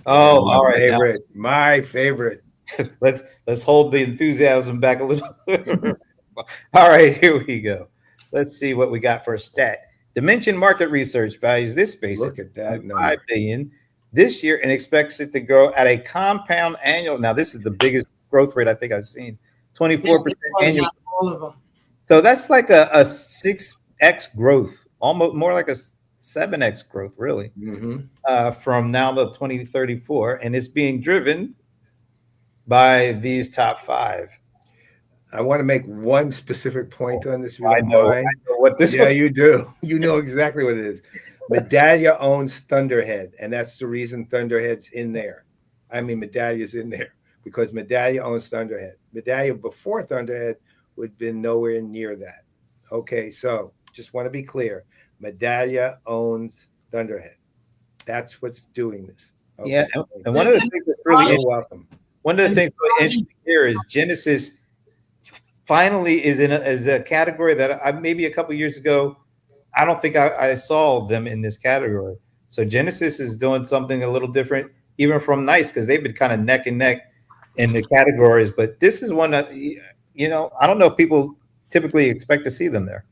Oh, all right. Now, My favorite. let's hold the enthusiasm back a little. All right, here we go. Let's see what we got for a stat. Dimension Market Research values this space Look at that number. $5 billion this year and expects it to grow at a compound annual. Now, this is the biggest growth rate I think I've seen. 24% annual. all of them. So that's like a 6x growth, almost more like a 7x growth, really, from now to 2034, and it's being driven by these top 5. I want to make one specific point on this. If you I don't know mind. what this. Yeah, you do. You know exactly what it is. Medallia owns Thunderhead, and that's the reason Thunderhead's in there. I mean, Medallia's in there because Medallia owns Thunderhead. Medallia before Thunderhead would have been nowhere near that. Okay, so just want to be clear. Medallia owns Thunderhead. That's what's doing this. Okay. Yeah, and one of the things that's really You're welcome. One of the things that's interesting here is Genesis finally is is a category that I maybe a couple of years ago, I don't think I saw them in this category. So Genesis is doing something a little different, even from NICE, because they've been kind of neck and neck in the categories. But this is one that, I don't know if people typically expect to see them there.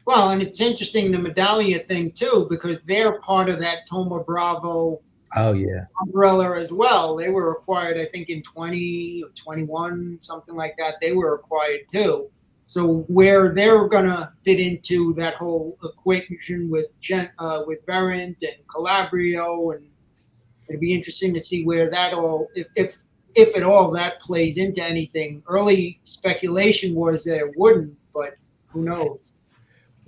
Well, and it's interesting, the Medallia thing too, because they're part of that Thoma Bravo umbrella as well. They were acquired, I think, in 20 or 21, something like that. They were acquired too. So where they're gonna fit into that whole equation with Verint and Calabrio, and it'd be interesting to see where that all, if at all, that plays into anything. Early speculation was that it wouldn't, but who knows?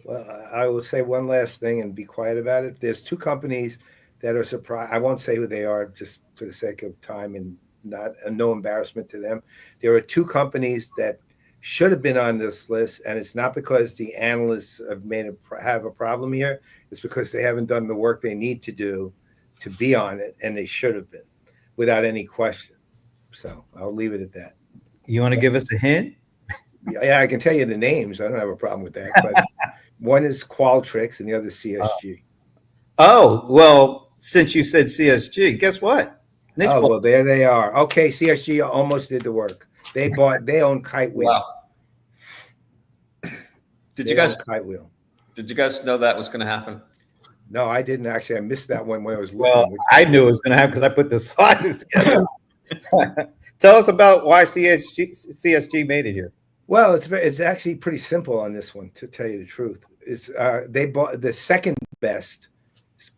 Well, I will say one last thing and be quiet about it. There's 2 companies that are surprised. I won't say who they are just for the sake of time and no embarrassment to them. There are 2 companies that should have been on this list, and it's not because the analysts have a problem here. It's because they haven't done the work they need to do to be on it, and they should have been, without any question. So I'll leave it at that. You want to give us a hint? Yeah, I can tell you the names. I don't have a problem with that. But one is Qualtrics, and the other is CSG. Oh, well, since you said CSG, guess what? Well, there they are. Okay, CSG almost did the work. They own Kitewheel. Wow. Did you guys know that was going to happen? No, I didn't actually. I missed that one when I was looking. Well, I knew it was going to happen because I put the slides together. Tell us about why CSG made it here. Well, it's actually pretty simple on this one, to tell you the truth. They bought the second best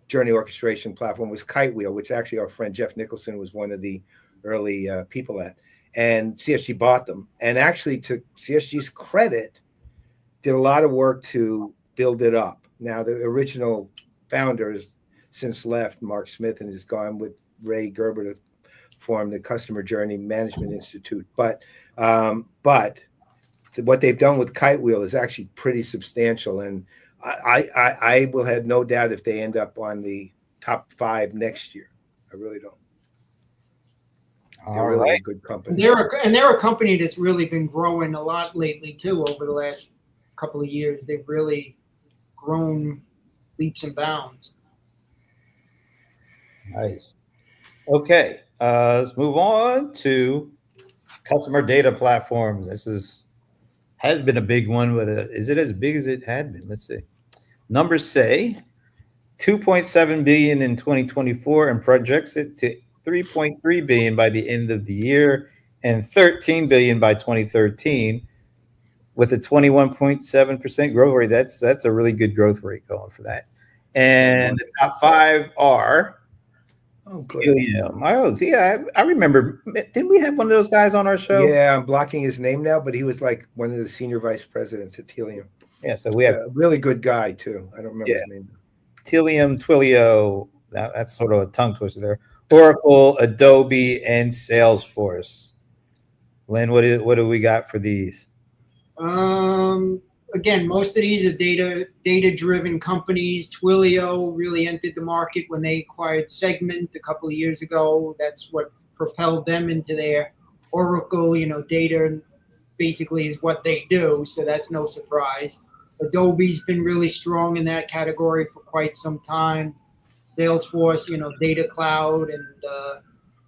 Journey Orchestration platform was Kitewheel, which actually our friend Jeff Nicholson was one of the early people at. And CSG bought them. And actually, to CSG's credit, did a lot of work to build it up. Now, the original founders since left, Mark Smith, and has gone with Ray Gerber to formed the Customer Journey Management Institute. But what they've done with Kitewheel is actually pretty substantial, and I will have no doubt if they end up on the top 5 next year. I really don't. They're really a good company. They're a company that's really been growing a lot lately too. Over the last couple of years, they've really grown leaps and bounds. Nice. Okay, let's move on to customer data platforms. This has been a big one, but is it as big as it had been? Let's see. Numbers say 2.7 billion in 2024 and projects it to 3.3 billion by the end of the year and 13 billion by 2013 with a 21.7% growth rate. That's a really good growth rate going for that. And the top 5 are Helium. Oh, yeah, I remember. Didn't we have one of those guys on our show? Yeah, I'm blocking his name now, but he was like one of the senior vice presidents at Helium. Yeah, so we have a really good guy too. I don't remember his name. Helium, Twilio. That's sort of a tongue twister there. Oracle, Adobe, and Salesforce. Lynn, what do we got for these? Again, most of these are data-driven companies. Twilio really entered the market when they acquired Segment a couple of years ago. That's what propelled them into there. Oracle, data basically is what they do, so that's no surprise. Adobe's been really strong in that category for quite some time. Salesforce, data cloud and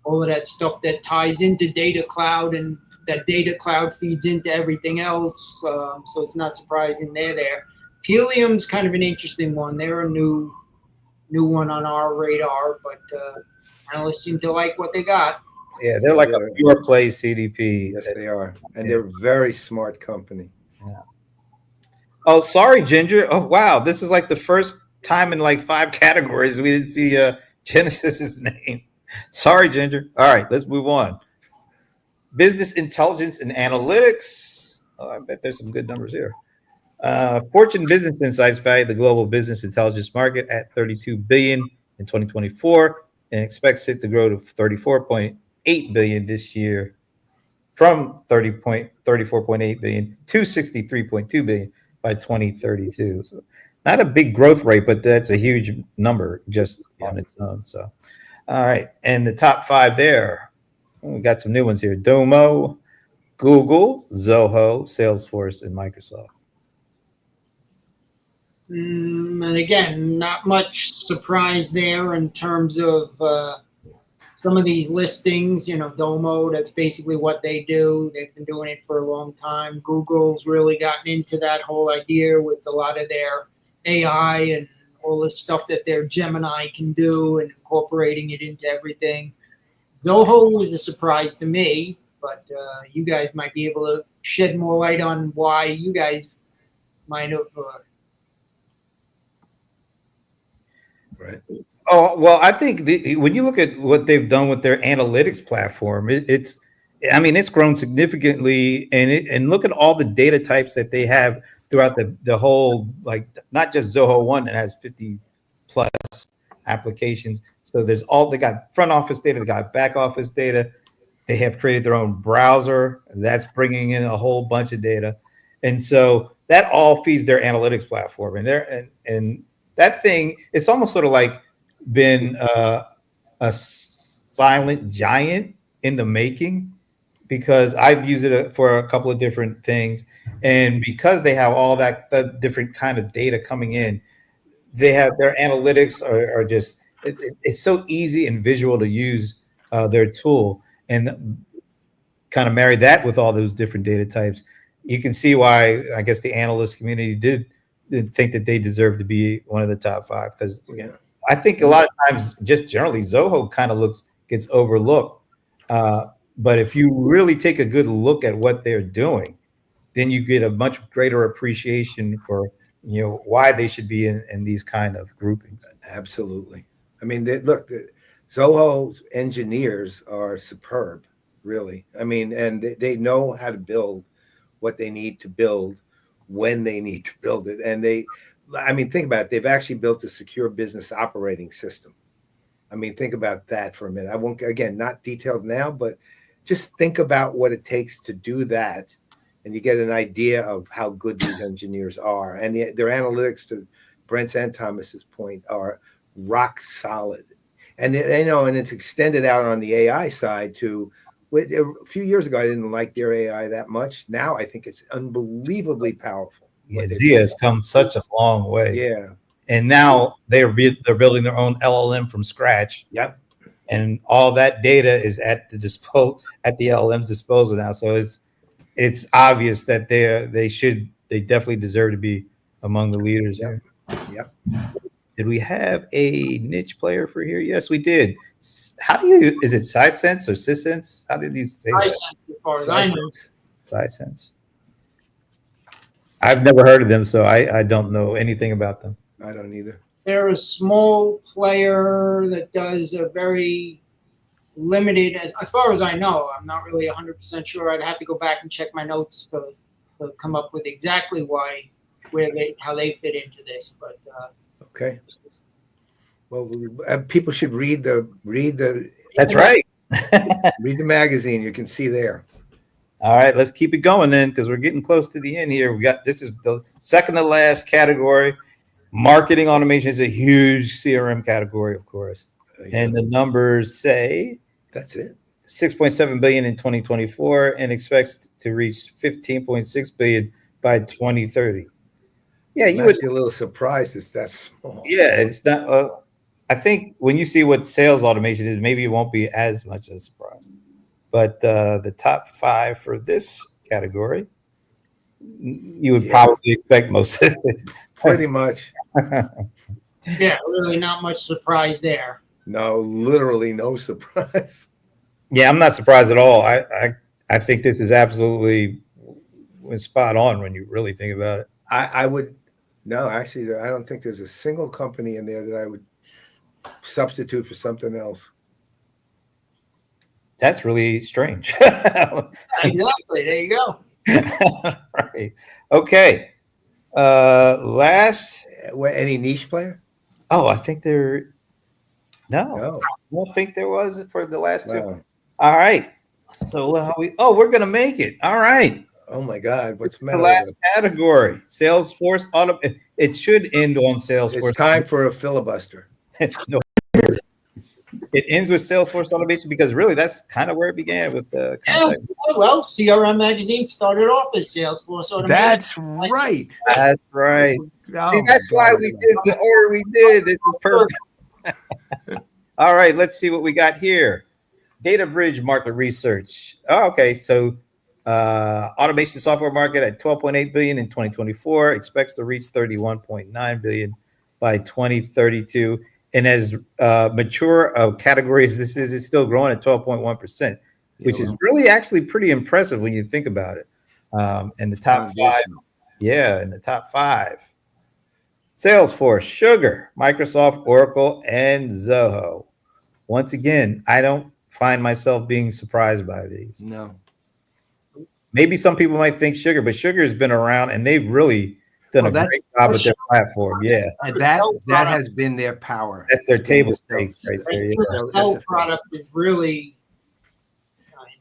all of that stuff that ties into data cloud, and that data cloud feeds into everything else. So it's not surprising they're there. Helium's kind of an interesting one. They're a new one on our radar, but analysts seem to like what they got. Yeah, they're like a pure play CDP. Yes, they are. And they're a very smart company. Yeah. Oh, sorry, Ginger. Oh, wow. This is like the first time in like 5 categories we didn't see Genesis's name. Sorry, Ginger. All right, let's move on. Business intelligence and analytics. Oh, I bet there's some good numbers here. Fortune Business Insights valued the global business intelligence market at $32 billion in 2024 and expects it to grow to $34.8 billion this year, from $34.8 billion to $63.2 billion by 2032. So not a big growth rate, but that's a huge number just on its own. So, all right, and the top 5 there. We got some new ones here. Domo, Google, Zoho, Salesforce, and Microsoft. And again, not much surprise there in terms of some of these listings. Domo, that's basically what they do. They've been doing it for a long time. Google's really gotten into that whole idea with a lot of their AI and all the stuff that their Gemini can do and incorporating it into everything. Zoho was a surprise to me, but you guys might be able to shed more light on why you guys might have. Right. Oh, well, I think when you look at what they've done with their analytics platform, it's grown significantly, and look at all the data types that they have throughout the whole, like not just Zoho One that has 50 plus applications. So they got front office data, they got back office data. They have created their own browser that's bringing in a whole bunch of data, and so that all feeds their analytics platform. And that thing, it's almost sort of like been a silent giant in the making, because I've used it for a couple of different things, and because they have all the different kind of data coming in, they have their analytics are just. It's so easy and visual to use their tool, and kind of marry that with all those different data types. You can see why I guess the analyst community did think that they deserve to be one of the top 5, because I think a lot of times just generally Zoho kind of gets overlooked. But if you really take a good look at what they're doing, then you get a much greater appreciation for why they should be in these kind of groupings. Absolutely. I mean, Zoho's engineers are superb, really. I mean, and they know how to build what they need to build when they need to build it. And think about it. They've actually built a secure business operating system. I mean, think about that for a minute. I won't, again, not detailed now, but just think about what it takes to do that. And you get an idea of how good these engineers are. And their analytics, to Brent's and Thomas's point, are rock solid. And and it's extended out on the AI side to. A few years ago, I didn't like their AI that much. Now I think it's unbelievably powerful. Yeah, Zia has come such a long way. Yeah. And now they're building their own LLM from scratch. Yep. And all that data is at the LLM's disposal now. So it's obvious that they definitely deserve to be among the leaders. Yep. Yep. Did we have a niche player for here? Yes, we did. Is it Sisense or Sisense? How did you say that? As far as I know. Sisense. I've never heard of them, so I don't know anything about them. I don't either. They're a small player that does a very limited, as far as I know. I'm not really 100% sure. I'd have to go back and check my notes to come up with exactly how they fit into this. But okay. Well, people should read the. That's right. Read the magazine. You can see there. All right, let's keep it going then, because we're getting close to the end here. This is the second to last category. Marketing automation is a huge CRM category, of course. And the numbers say that's it. 6.7 billion in 2024 and expects to reach 15.6 billion by 2030. Yeah, you would be a little surprised it's that small. Yeah, it's not. I think when you see what sales automation is, maybe it won't be as much of a surprise. But the top 5 for this category, you would probably expect most of it. Pretty much. Yeah, really not much surprise there. No, literally no surprise. Yeah, I'm not surprised at all. I think this is absolutely spot on when you really think about it. I would, no, actually, I don't think there's a single company in there that I would substitute for something else. That's really strange. Exactly. There you go. Right. Okay. Last. Any niche player? Oh, I think there. No, I don't think there was for the last two. No. All right. So we're gonna make it. All right. Oh my God, what's the The last category, Salesforce auto. It should end on Salesforce. It's time for a filibuster. No, it ends with Salesforce automation because really that's kind of where it began with the concept. Yeah, well, CRM Magazine started off as Salesforce automation. That's right. That's right. Oh, see, that's why we did the order we did. This is perfect. All right, let's see what we got here. Data Bridge market research. Oh, okay, so automation software market at 12.8 billion in 2024 expects to reach 31.9 billion by 2032. And as mature of categories this is, it's still growing at 12.1%, which is really actually pretty impressive when you think about it. And the top 5, in the top 5. Salesforce, Sugar, Microsoft, Oracle, and Zoho. Once again, I don't find myself being surprised by these. No. Maybe some people might think Sugar, but Sugar has been around and they've really done a great job with their platform. Yeah. And that has been their power. That's their table stakes right there. Yeah. The Cell product is really,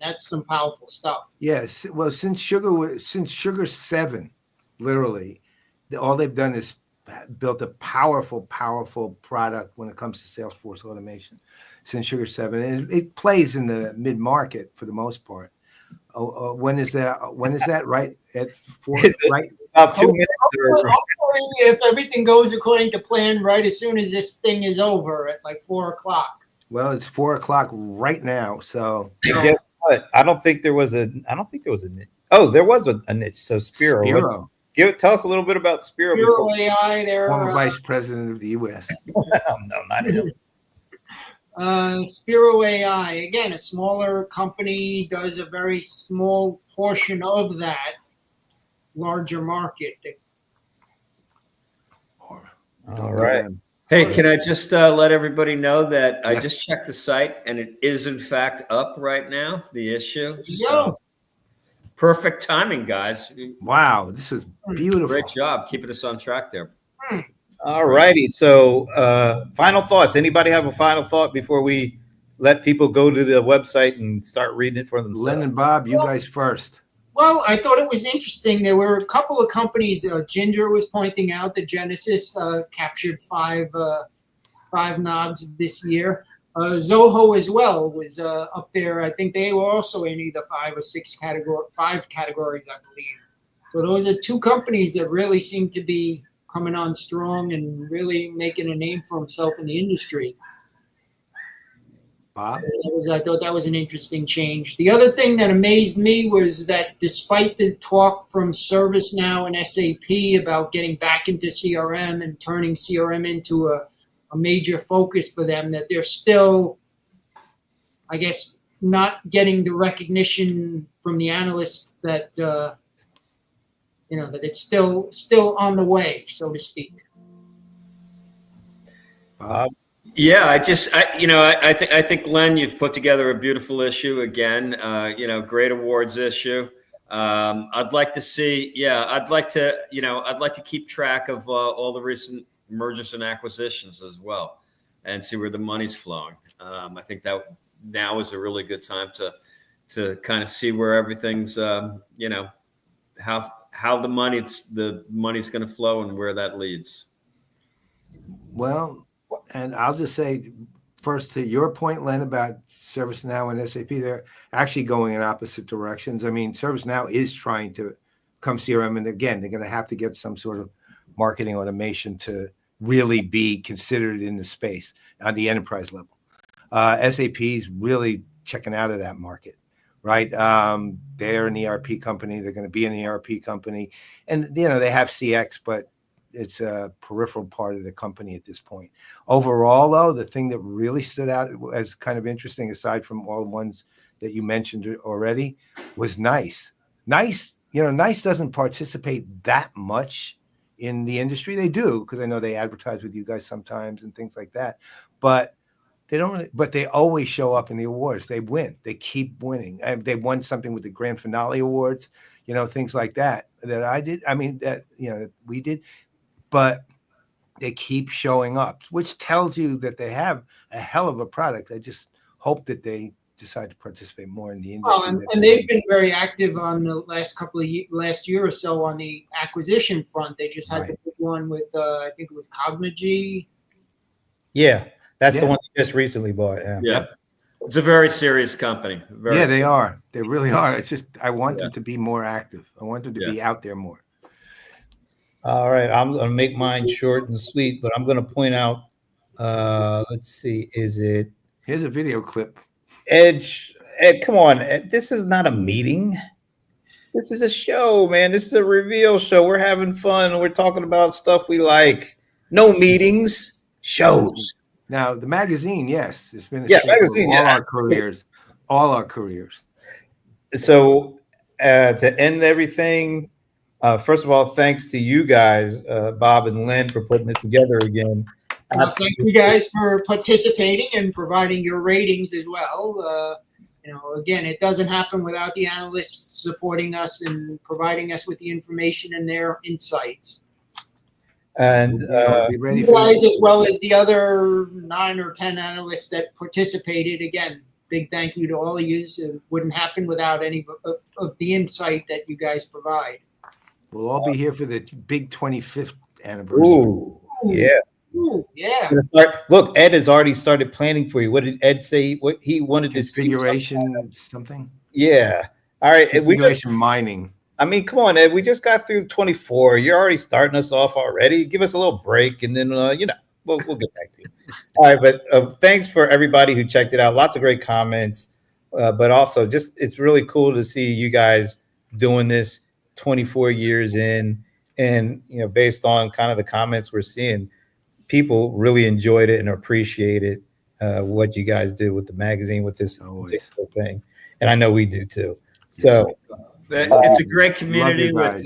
that's some powerful stuff. Yes. Well, since Sugar 7, literally, all they've done is built a powerful product when it comes to Salesforce automation. Since Sugar 7, and it plays in the mid-market for the most part. When is that? Right at 4, right? About 2 minutes. Hopefully, if everything goes according to plan, right as soon as this thing is over at like 4:00. Well, it's 4:00 right now. So guess what? I don't think there was a niche. Oh, there was a niche. So Spiro. Tell us a little bit about Spiro. Spiro AI, they're former vice president of the U.S. No, not him. Spiro AI, again, a smaller company, does a very small portion of that larger market. All right. Hey, can I just let everybody know that I just checked the site and it is in fact up right now, the issue. So, perfect timing, guys. Wow, this is beautiful. Great job keeping us on track there. All righty. So final thoughts. Anybody have a final thought before we let people go to the website and start reading it for themselves? Len and Bob, you guys first. Well, I thought it was interesting. There were a couple of companies. Ginger was pointing out that Genesis captured five nods this year. Zoho as well was up there. I think they were also in either 5 categories, I believe. So those are two companies that really seem to be coming on strong and really making a name for himself in the industry. Bob? I thought that was an interesting change. The other thing that amazed me was that despite the talk from ServiceNow and SAP about getting back into CRM and turning CRM into a major focus for them, that they're still, I guess, not getting the recognition from the analysts that that it's still on the way, so to speak. Yeah, I think Len, you've put together a beautiful issue again. Great awards issue. I'd like to see. I'd like to keep track of all the recent mergers and acquisitions as well, and see where the money's flowing. I think that now is a really good time to kind of see where everything's, how the money's going to flow and where that leads. Well, and I'll just say first to your point, Len, about ServiceNow and SAP, they're actually going in opposite directions. I mean, ServiceNow is trying to become CRM, and again, they're going to have to get some sort of marketing automation to really be considered in the space on the enterprise level. SAP is really checking out of that market, right? They're an ERP company. They're going to be an ERP company, and they have CX, but it's a peripheral part of the company at this point. Overall, though, the thing that really stood out as kind of interesting, aside from all the ones that you mentioned already, was NICE. NICE doesn't participate that much in the industry. They do, because I know they advertise with you guys sometimes and things like that, but they don't really, but they always show up in the awards. They win. They keep winning. They won something with the grand finale awards, things like that I did. I mean, that we did. But they keep showing up, which tells you that they have a hell of a product. I just hope that they decide to participate more in the industry. Well, and they've been very active on the last year or so on the acquisition front. They just had the big one with, I think it was Cognigy. Yeah, that's the one they just recently bought. Yeah. It's a very serious company. They are. They really are. It's just I want them to be more active. I want them to be out there more. All right, I'm going to make mine short and sweet, but I'm going to point out, let's see, Here's a video clip. Ed, come on. Ed, this is not a meeting. This is a show, man. This is a reveal show. We're having fun. We're talking about stuff we like. No meetings, shows. Now, the magazine, yes, it's been magazine, all our careers. So to end everything, first of all, thanks to you guys, Bob and Len, for putting this together again. Thank you guys for participating and providing your ratings as well. Again, it doesn't happen without the analysts supporting us and providing us with the information and their insights. And be ready you for guys, as well as the other 9 or 10 analysts that participated. Again, big thank you to all of you. It wouldn't happen without any of the insight that you guys provide. We'll all be here for the big 25th anniversary. Ooh, yeah. Ooh, yeah. Look, Ed has already started planning for you. What did Ed say? What he wanted to see? Configuration something? Yeah. All right. Configuration mining. I mean, come on, Ed. We just got through 24. You're already starting us off already. Give us a little break, and then we'll get back to you. All right, but thanks for everybody who checked it out. Lots of great comments, but also just it's really cool to see you guys doing this 24 years in, and based on kind of the comments we're seeing, people really enjoyed it and appreciated what you guys do with the magazine, with this particular thing, and I know we do too. So. It's a great community with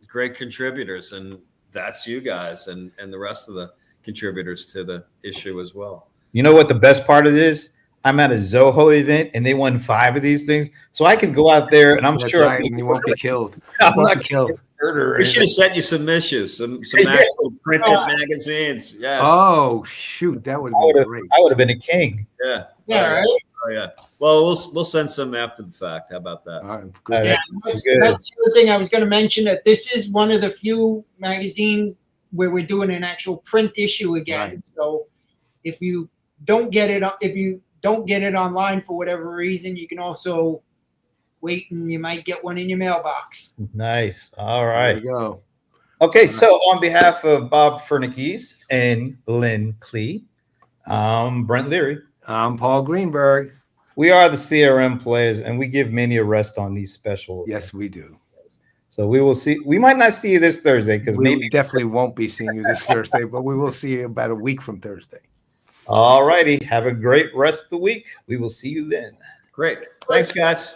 great contributors, and that's you guys and the rest of the contributors to the issue as well. You know what the best part of this? I'm at a Zoho event and they won 5 of these things, so I can go out there and I'm sure right, and you won't be killed. I'm not killed. shirt or We should anything. have sent you some issues, some Yeah. actual printed magazines. Yes. Oh shoot, that would I be would great. have been a king. Yeah. Yeah, right. Oh yeah. Well, we'll send some after the fact. How about that? Good. Yeah, Good. that's the other thing I was going to mention, that this is one of the few magazines where we're doing an actual print issue again. Right. So if you don't get it online for whatever reason, you can also wait and you might get one in your mailbox. Nice. All There right. we go. Okay, so on behalf of Bob Fernekees and Lynn Klie, Brent Leary, I'm Paul Greenberg. we are the CRM Playaz, and we give many a rest on these special. Yes, we do. So we will see. We might not see you this Thursday because We maybe. definitely won't be seeing you this Thursday, but we will see you about a week from Thursday. All righty. Have a great rest of the week. We will see you then. Great. Thanks, guys.